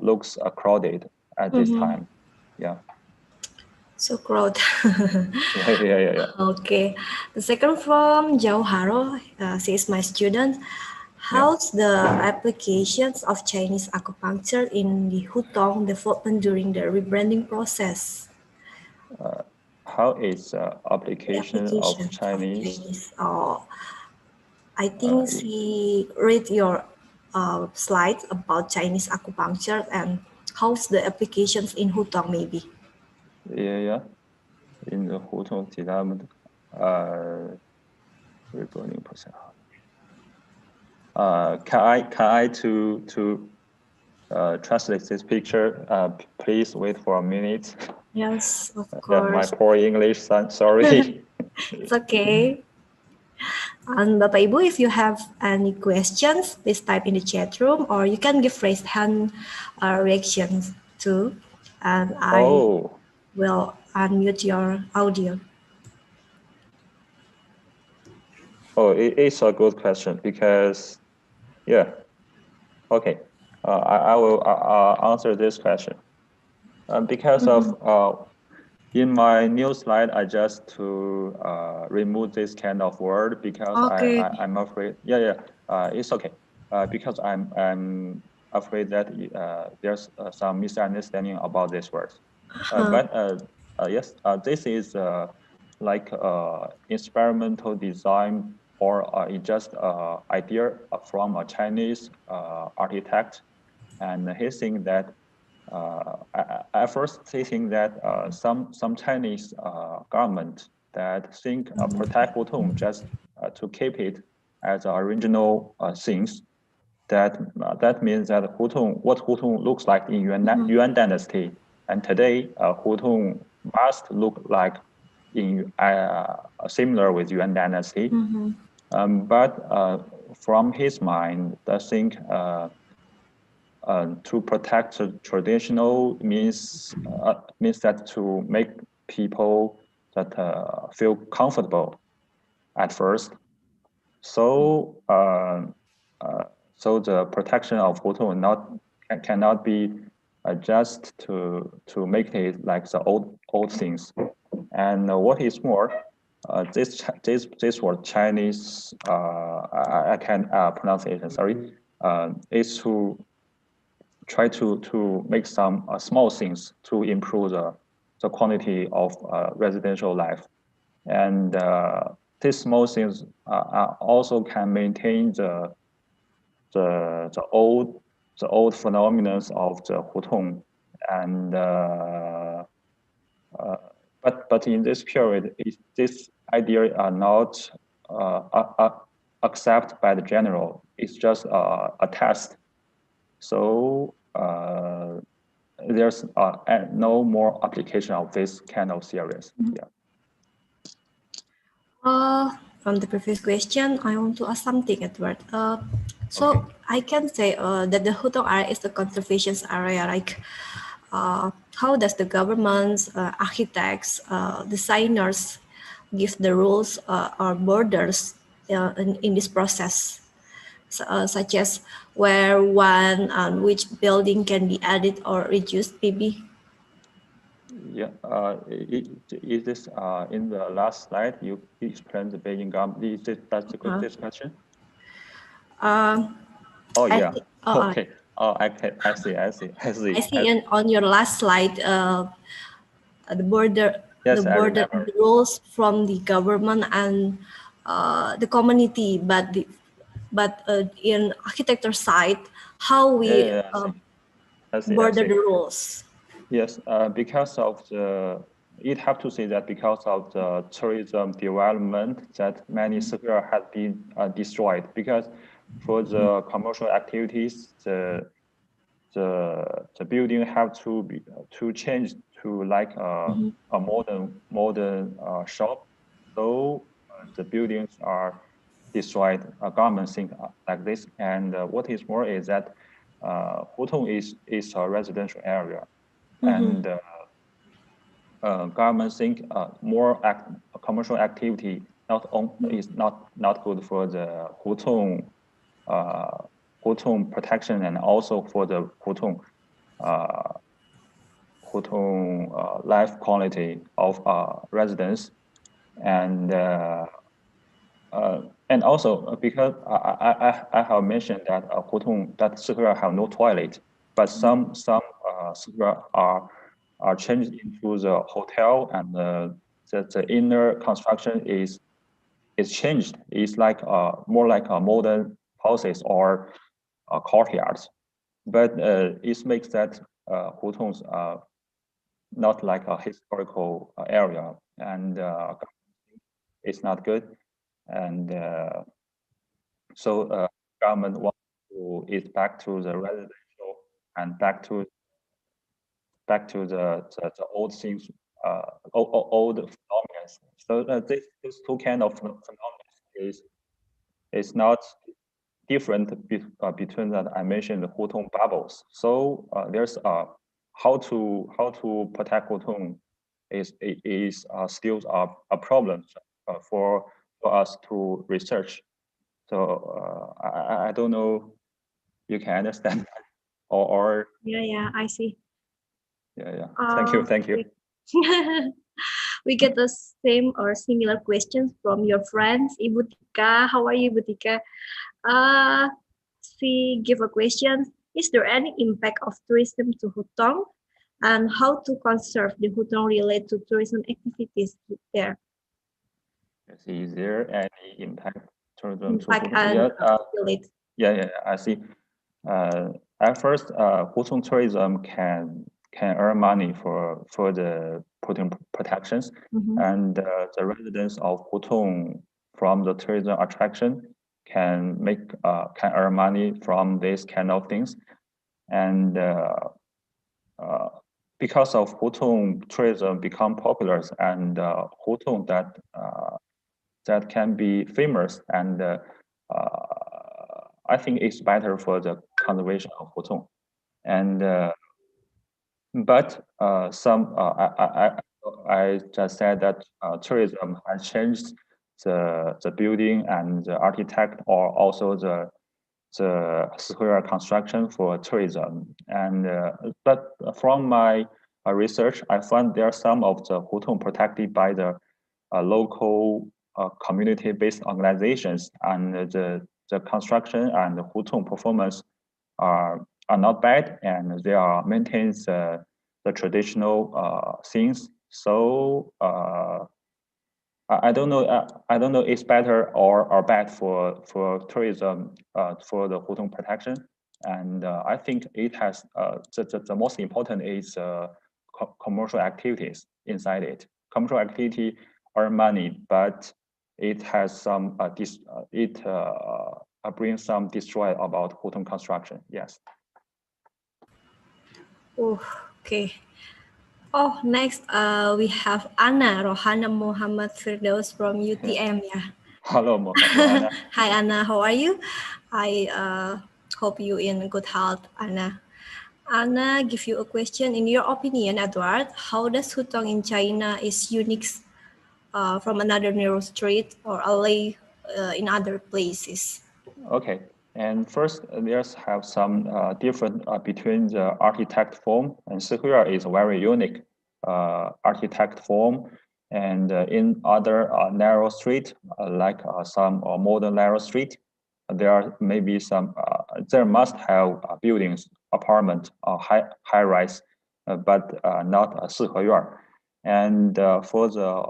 looks crowded at this time. Yeah. So crowded. Yeah. Okay. The second from Jauharo says, my student, how's the applications of Chinese acupuncture in the Hutong development during the rebranding process? How is application of Chinese? I think she read your slides about Chinese acupuncture and how's the applications in Hutong maybe. Yeah. In the Hutong development rebranding process. Can I to translate this picture? Please wait for a minute. Yes, of course. Yeah, my poor English, sorry. It's okay. And Bapak Ibu, if you have any questions, please type in the chat room, or you can give raised hand reactions too. And I will unmute your audio. It's a good question because, okay. I will answer this question. Because of in my new slide, I just to remove this kind of word because I'm afraid. It's okay. Because I'm afraid that there's some misunderstanding about this word. But yes, this is like experimental design, or it just idea from a Chinese architect, and he think that at first he think that some Chinese government that think protect Hutong just to keep it as the original things. That means that what Hutong looks like in Yuan Dynasty, and today Hutong must look like in similar with Yuan Dynasty. But from his mind, I think to protect the traditional means that to make people that feel comfortable at first. So so the protection of Hutong cannot be just to make it like the old things. And what is more, this word Chinese, I can't pronounce it. Sorry, is to try to make some small things to improve the quality of residential life, and these small things also can maintain the old phenomena of the Hutong, and but in this period, this idea are not accepted by the general. It's just a test. So there's no more application of this kind of series. From the previous question, I want to ask something, Edward. So I can say that the Hutong area is the conservation area. Like, how does the government, architects, designers give the rules or borders in this process, such as where one and which building can be added or reduced, maybe? Yeah, is this in the last slide you explained the Beijing government? That's a good question. Okay. I see. I see on your last slide, the border, the rules from the government and the community, but but in architecture side, how we I see. border the rules. Yes, because of it have to say that because of the tourism development, that many square have been destroyed. Because for the commercial activities, the building have to change to like a modern shop. So the buildings are destroyed. Government think like this. And what is more is that Hutong is a residential area, and government think more commercial activity is not good for the Hutong protection, and also for the Hutong life quality of residents, and also because I have mentioned that Hutong that Sihua have no toilet, but some Sihua are changed into the hotel, and the inner construction is changed. It's like more like a modern houses or courtyards, but it makes that Hutongs not like a historical area, and it's not good, and so government wants to is back to the residential and back to the old things, old phenomena. So these two kind of phenomena is not different between that I mentioned the Hutong bubbles. So there's how to protect Hutong is still a problem for us to research. So I don't know you can understand or Yeah, I see. Yeah. Thank you. We get the same or similar questions from your friends. Ibu Tika, how are you, Ibu Tika? She give a question. Is there any impact of tourism to Hutong, and how to conserve the Hutong related to tourism activities there? Is there any impact tourism to Impact Hutong? Yeah, I see. At first, Hutong tourism can earn money for the Hutong protections, and the residents of Hutong from the tourism attraction can earn money from this kind of things, and because of Hutong tourism become popular, and Hutong that can be famous, and I think it's better for the conservation of Hutong, and but I just said that tourism has changed the building and the architect, or also the square construction for tourism, and but from my research, I found there are some of the Hutong protected by the local community-based organizations, and the construction and the Hutong performance are not bad, and they are maintains the traditional things. So I don't know it's better or bad for tourism for the Hutong protection, and I think it has the most important is commercial activities inside it. Commercial activity earn money, but it has some brings some destroy about Hutong construction. Yes. Oh, okay. Oh, next we have Anna Rohana Muhammad Firdaus from UTM. Yeah. Hello, Rohana. Hi, Anna. How are you? I hope you in good health, Anna. Anna, give you a question. In your opinion, Edward, how does Hutong in China is unique from another narrow street or alley in other places? Okay, and first there's have some different between the architect form, and Sihua is very unique architect form, and in other narrow street like some modern narrow street, there are maybe some there must have buildings, apartment, high rise, but not a Sihua. And for the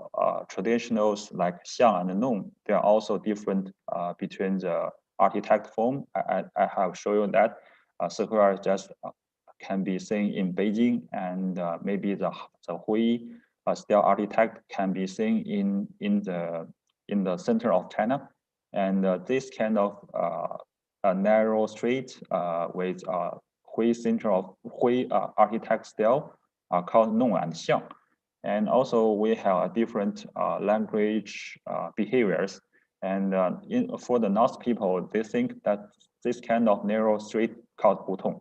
traditionals like Xiang and Nong, there are also different between the architect form. I have shown you that circular just can be seen in Beijing, and maybe the Hui style architect can be seen in the center of China, and this kind of a narrow street with Hui center of Hui architect style called Nong and Xiang. And also we have a different language behaviors. And for the North people, they think that this kind of narrow street called hutong.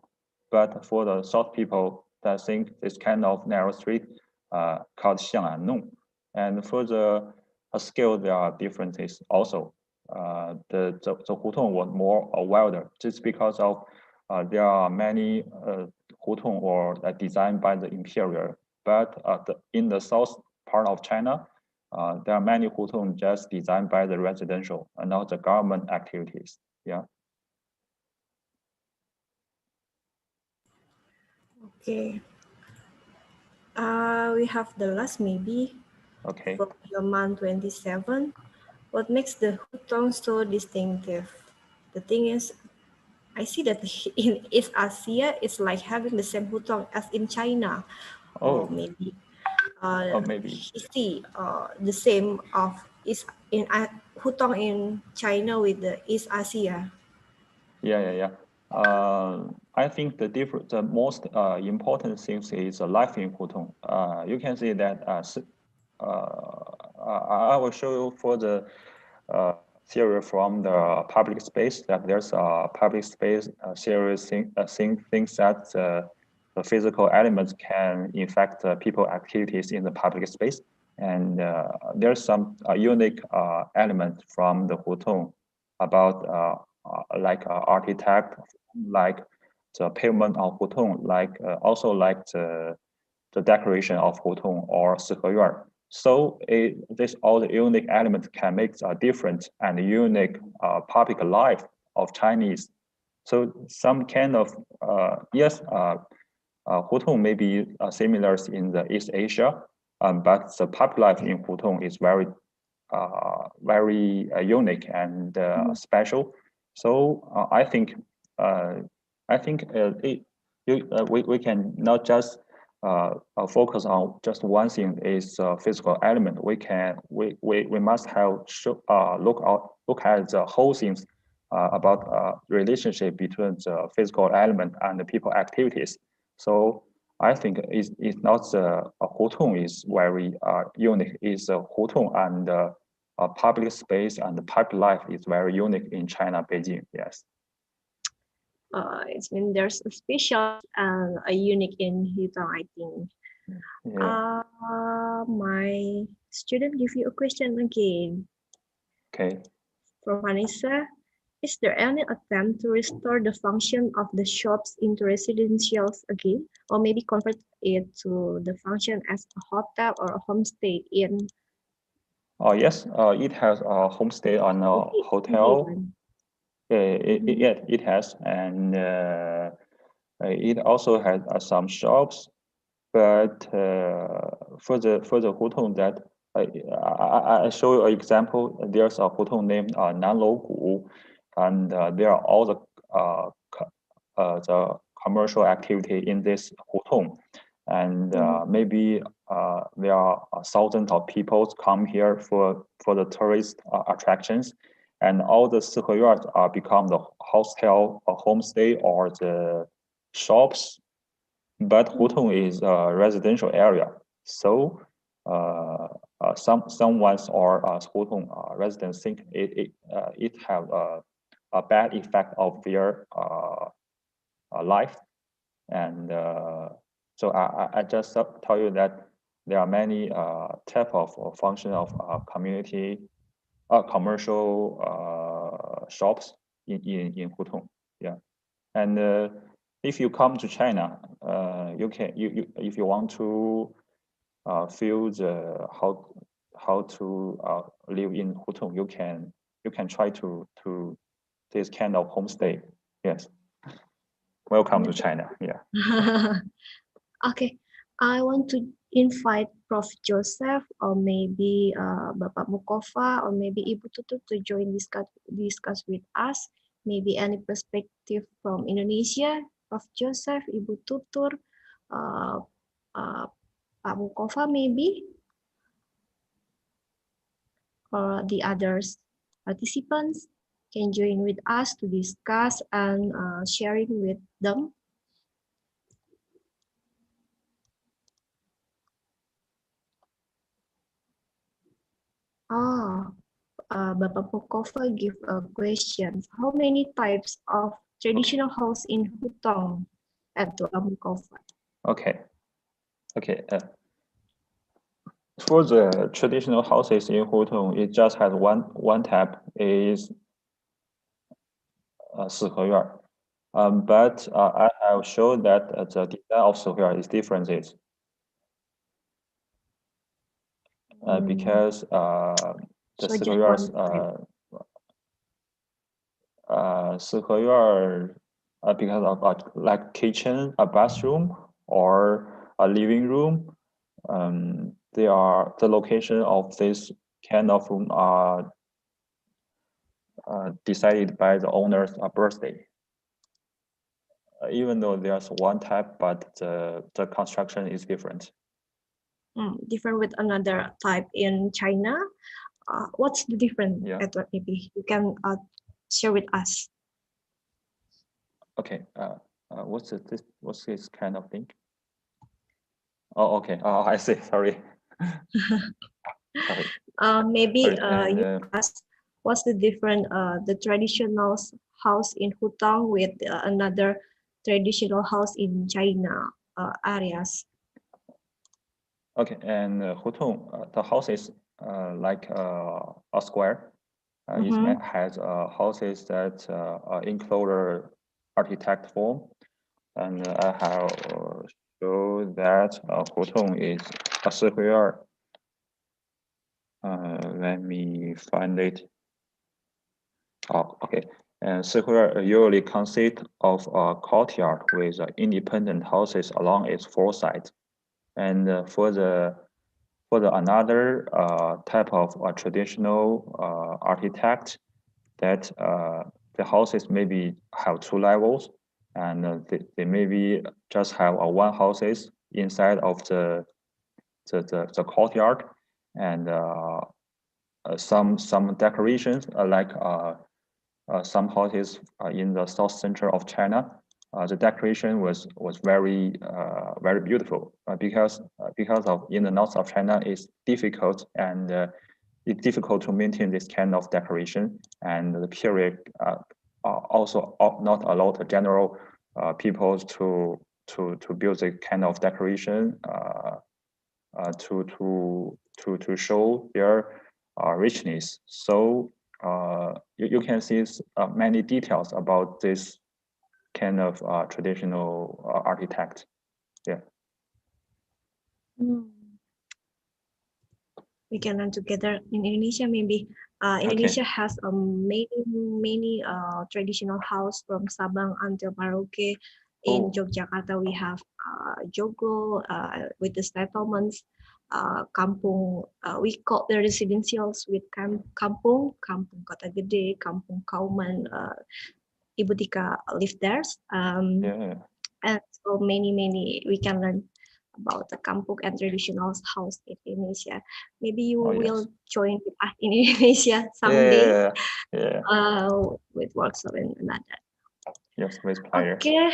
But for the South people, they think this kind of narrow street called xiang and nong. And for the scale, there are differences also. The hutong was more wilder, just because of there are many hutong or designed by the imperial. But in the south part of China, there are many hutong just designed by the residential and not the government activities. Yeah. Okay. We have the last maybe. Okay. For month 27. What makes the hutong so distinctive? The thing is, I see that in East Asia, it's like having the same hutong as in China. Oh. Or maybe. Maybe. See the same of is in hutong in China with the East Asia. Yeah. I think the most important things is life in hutong. You can see that I will show you for the theory from the public space that there's a public space theory thinks that the physical elements can affect people activities in the public space, and there's some unique element from the hutong about like architect, like the pavement of hutong, like also like the decoration of hutong or siheyuan. So this all the unique elements can make a different and unique public life of Chinese. So some kind of yes, hutong may be similar in the East Asia, but the public life in hutong is very unique and special. So I think we can not just focus on just one thing is physical element. We must have look at the whole things about relationship between the physical element and the people activities. So I think it's not the hutong is very unique. It's hutong and public space and the public life is very unique in China, Beijing. Yes. It's mean there's a special and a unique in hutong, I think. Yeah. My student give you a question again. Okay. From Vanessa, is there any attempt to restore the function of the shops into residentials again, or maybe convert it to the function as a hotel or a homestay in? Oh yes, it has a homestay on a hotel. It has, and it also has some shops. But for the hutong that I show you an example. There's a hutong named Nanlou Gu, and there are all the commercial activity in this hutong, and maybe there are thousands of people come here for the tourist attractions, and all the siheyuan are become the hostel or homestay or the shops. But hutong is a residential area, so someone's or hutong residents think it have a bad effect of their life, and so I just tell you that there are many type of function of community commercial shops in hutong. Yeah, and if you come to China, you if you want to feel the how to live in hutong, you can try to this kind of homestay. Yes. Welcome to China. Yeah. Okay, I want to invite Prof. Joseph or maybe Bapak Mukova or maybe Ibu Tutu to join discuss with us. Maybe any perspective from Indonesia, Prof. Joseph, Ibu Tutur, Pak Mukova maybe, or the others participants can join with us to discuss and sharing with them. Bapak Mukova give a question. How many types of traditional house in Hutong at Mukova? Okay. For the traditional houses in Hutong, it just has one type, is 四合院. But I have shown that the design of 四合院 is different. Because the 四合院 四合院 because of like kitchen, a bathroom, or a living room, the location of this kind of room are decided by the owner's birthday. Even though there's one type, but the construction is different. Different with another type in China. What's the difference, Edward? Maybe you can share with us. Okay. What's this kind of thing? Oh, okay. Oh, I see. Sorry. Sorry. Maybe you ask what's the difference, the traditional house in Hutong with another traditional house in China areas. Okay, and Hutong, the house is like a square. It has houses that enclosure architect form, and I have shown that Hutong is a 四合院. Let me find it. Oh, okay. And 四合院 usually consists of a courtyard with independent houses along its four sides. And for the another type of traditional architect, that the houses maybe have two levels, and they maybe just have one houses inside of the courtyard, and some decorations like some houses in the south center of China. The decoration was very beautiful because of in the north of China it's difficult, and it's difficult to maintain this kind of decoration, and the period also not allow the general people to build a kind of decoration to show their richness. So you can see many details about this kind of traditional architect. Yeah. We can learn together in Indonesia. Maybe Indonesia has many traditional house from Sabang until Merauke. In Yogyakarta, we have Jogo with the settlements. Kampung, we call the residentials with Kampung Kota Gede, Kampung Kauman. Ibu Tika live there. And so many we can learn about the kampung and traditional house in Indonesia. Maybe you will join with us in Indonesia someday. With workshop and another. Yes, with pleasure. Okay.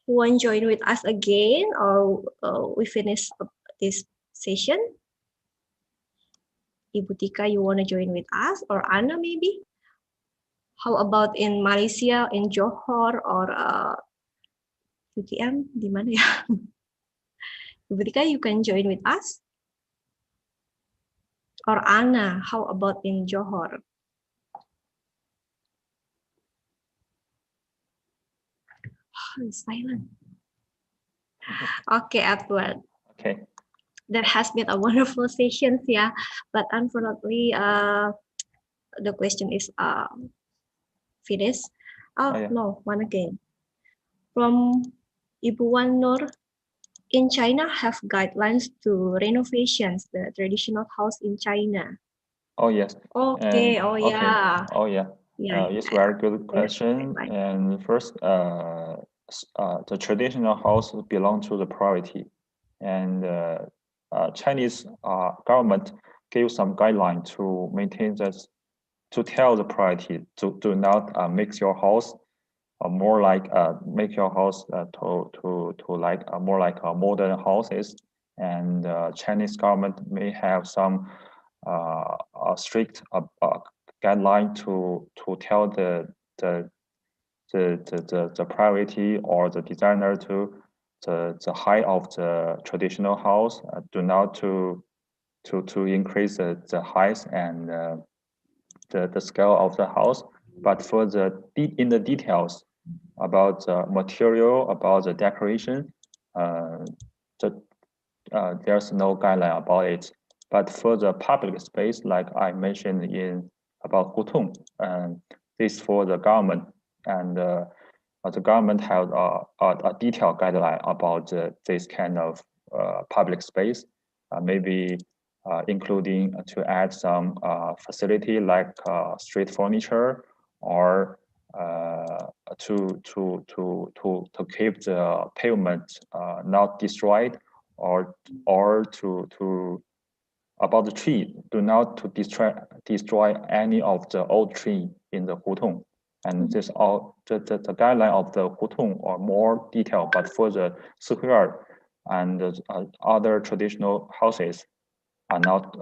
Who want to join with us again, or we finish this session? Ibu Tika, you want to join with us, or Anna maybe? How about in Malaysia, in Johor, or UTM? Di mana ya? Ibu Tika, you can join with us. Or Anna, how about in Johor? It's silent. Okay, Edward. Okay. That has been a wonderful session, yeah. But unfortunately, the question is finished. No, one again. From Ibu Wan Nur, in China have guidelines to renovations the traditional house in China. Oh yes. Okay. And, yeah. Oh yeah. Yeah, It's very good question. right. And first, the traditional house belong to the priority, and Chinese government gave some guideline to maintain this, to tell the priority to do not make your house more like make your house to like more like modern houses, and Chinese government may have some a strict guideline to tell the priority or the designer to the height of the traditional house, do not to increase the height and the scale of the house, but for the in the details about the material, about the decoration, the, there's no guideline about it. But for the public space, like I mentioned in about Hutong, this for the government, and the government has a detailed guideline about this kind of public space, maybe including to add some facility like street furniture, or to keep the pavement not destroyed, or to about the tree, do not to destroy any of the old tree in the hutong. And this all the guideline of the hutong are more detailed, but for the square and other traditional houses are not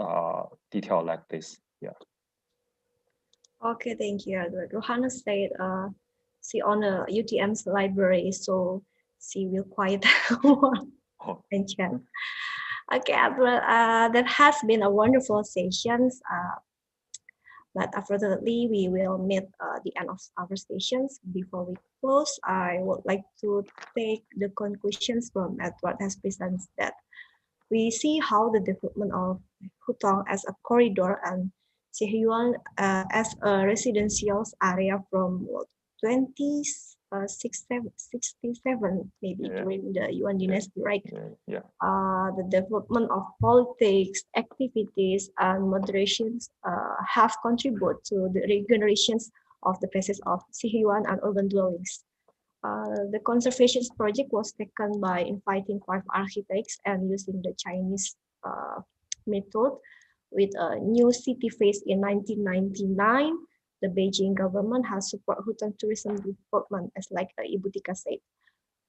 detailed like this. Yeah. Okay, thank you, Edward. Rohana said she on a UTM's library, so she will quiet Oh. and chat. Okay, Edward, that has been a wonderful session. But unfortunately, we will meet the end of our sessions. Before we close, I would like to take the conclusions from Edward has presented that we see how the development of Hutong as a corridor and Sihyuan as a residential area from 2067, maybe during the Yuan dynasty, right? Yeah. The development of politics, activities, and moderations have contributed to the regenerations of the places of Sihyuan and urban dwellings. The conservation project was taken by inviting 5 architects and using the Chinese method with a new city phase in 1999. The Beijing government has supported Hutong tourism development, as like Ibu Tika said.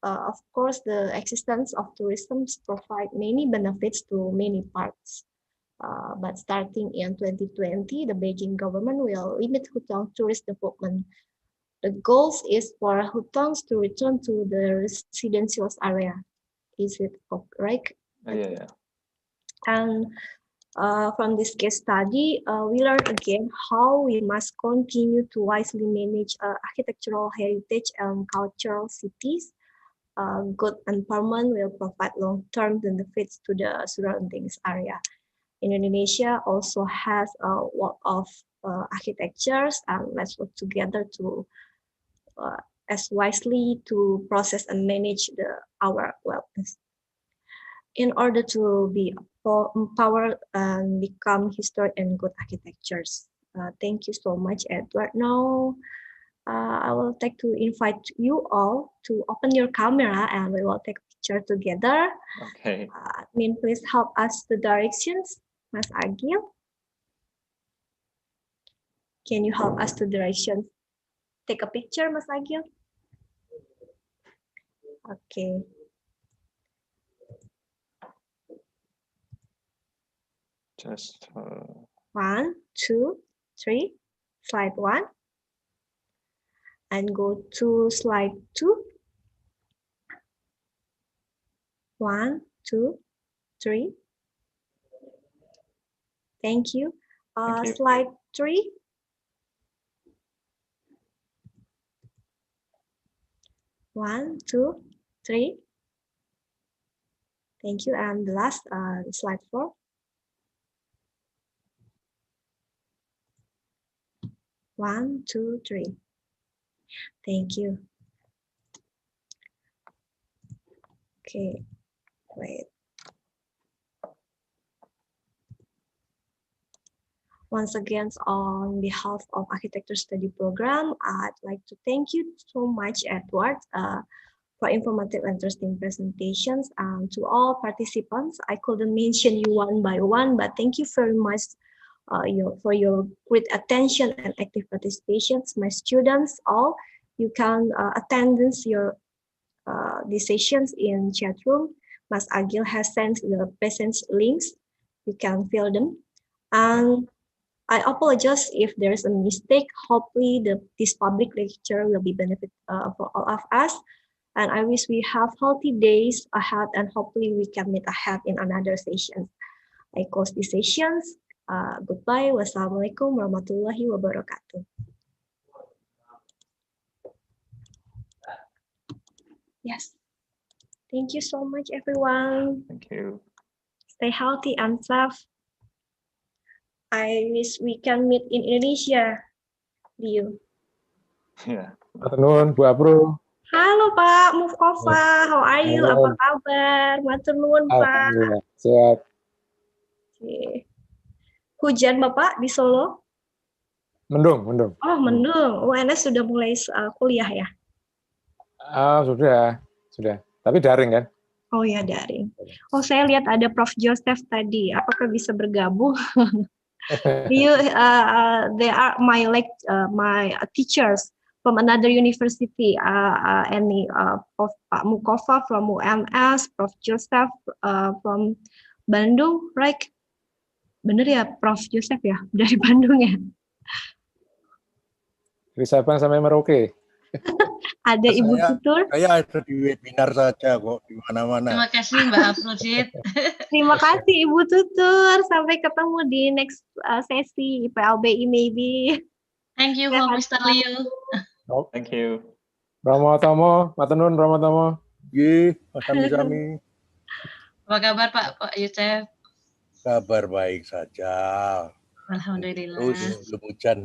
Of course, the existence of tourism provide many benefits to many parts. But starting in 2020, the Beijing government will limit Hutong tourist development. The goal is for Hutongs to return to the residential area. Is it correct? Yeah. And from this case study, we learn again how we must continue to wisely manage architectural heritage and cultural cities. Good empowerment will provide long-term benefits to the surroundings area. Indonesia also has a lot of architectures, and let's work together to as wisely to process and manage our wellness. In order to be empowered and become historic and good architectures. Thank you so much, Edward. Now, I will take to invite you all to open your camera and we will take a picture together. Okay. Please help us the directions, Mas Agil. Can you help us to directions? Take a picture, Mas Agil. Okay. Just 1, 2, 3. Slide 1. And go to slide 2. 1, 2, 3. Thank you. Thank you. Slide 3. 1, 2, 3. Thank you. And the last slide 4. 1, 2, 3. Thank you. Okay, wait. Once again, on behalf of Architecture Study Program, I'd like to thank you so much, Edward, for informative and interesting presentations. To all participants, I couldn't mention you one by one, but thank you very much for your great attention and active participations. My students, all, you can attend these sessions in chat room. Mas Agil has sent the present links. You can fill them. And I apologize if there's a mistake. Hopefully this public lecture will be benefit for all of us. And I wish we have healthy days ahead, and hopefully we can meet ahead in another session. I close these sessions. Goodbye. Wassalamualaikum warahmatullahi wabarakatuh. Yes. Thank you so much, everyone. Thank you. Stay healthy and safe. I wish we can meet in Indonesia. You. Yeah. Matur Bu Apro. Halo Pak Mufkova, how are you? Apa kabar? Matur nuwun Pak. Alhamdulillah, sehat. Oke. Hujan Bapak di Solo? Mendung. Oh, mendung. UNS sudah mulai kuliah ya? Sudah. Tapi daring kan? Oh ya, daring. Oh, saya lihat ada Prof. Joseph tadi. Apakah bisa bergabung? They are my teachers from another university. Any Prof. Pak Mukova from UNS, Prof. Joseph from Bandung, right? Bener ya, Prof. Joseph ya, dari Bandung ya? Dari Sabang sampai Merauke. Ada Ibu Tutur. Saya ada di webinar saja kok, di mana-mana. Terima kasih Mbak Afrodit. Terima kasih Ibu Tutur. Sampai ketemu di next sesi IPLBI maybe. Thank you, Mr. Liu. Thank you. Romo Tomo, Matenun Romo Tomo. Ye, Mas Sami. Apa kabar Pak Yusef? Kabar baik saja. Alhamdulillah. Terus belum hujan.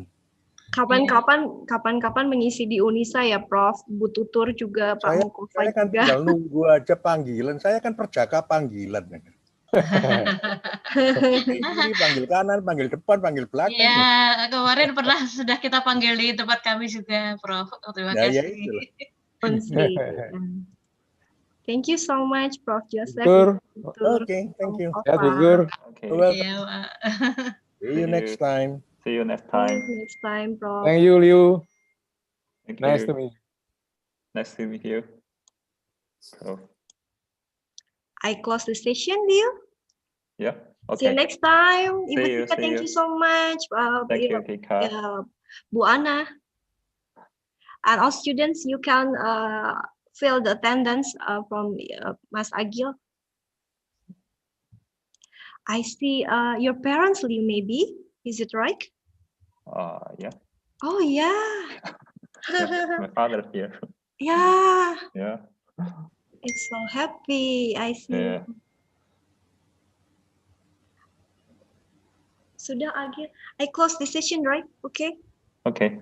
Kapan-kapan mengisi di UNISA ya, Prof. Bu Tutur juga, Pak Mukova saya kan juga. tinggal nunggu aja panggilan. Saya kan perjaka panggilan. Ini panggil kanan, panggil depan, panggil belakang. Ya, kemarin sudah kita panggil di tempat kami juga, Prof. Terima kasih. Thank you so much, Prof. Joseph. Okay, thank you. Ya, Gugur. Welcome. See you next time. See you next time. Prof. Thank you, Liu. Nice to meet you. Nice to meet you. So. I close the session, Liu. Yeah. Okay. See you next time. See you. Thank you so much. Thank you, Kika. Bu Ana. And all students, you can fill the attendance from Mas Agil. I see your parents, Liu, maybe. Is it right? Yeah. Oh, yeah. My father here. Yeah. Yeah. It's so happy. I see. Yeah. Sudah, Agil. I close the session, right? Okay. Okay.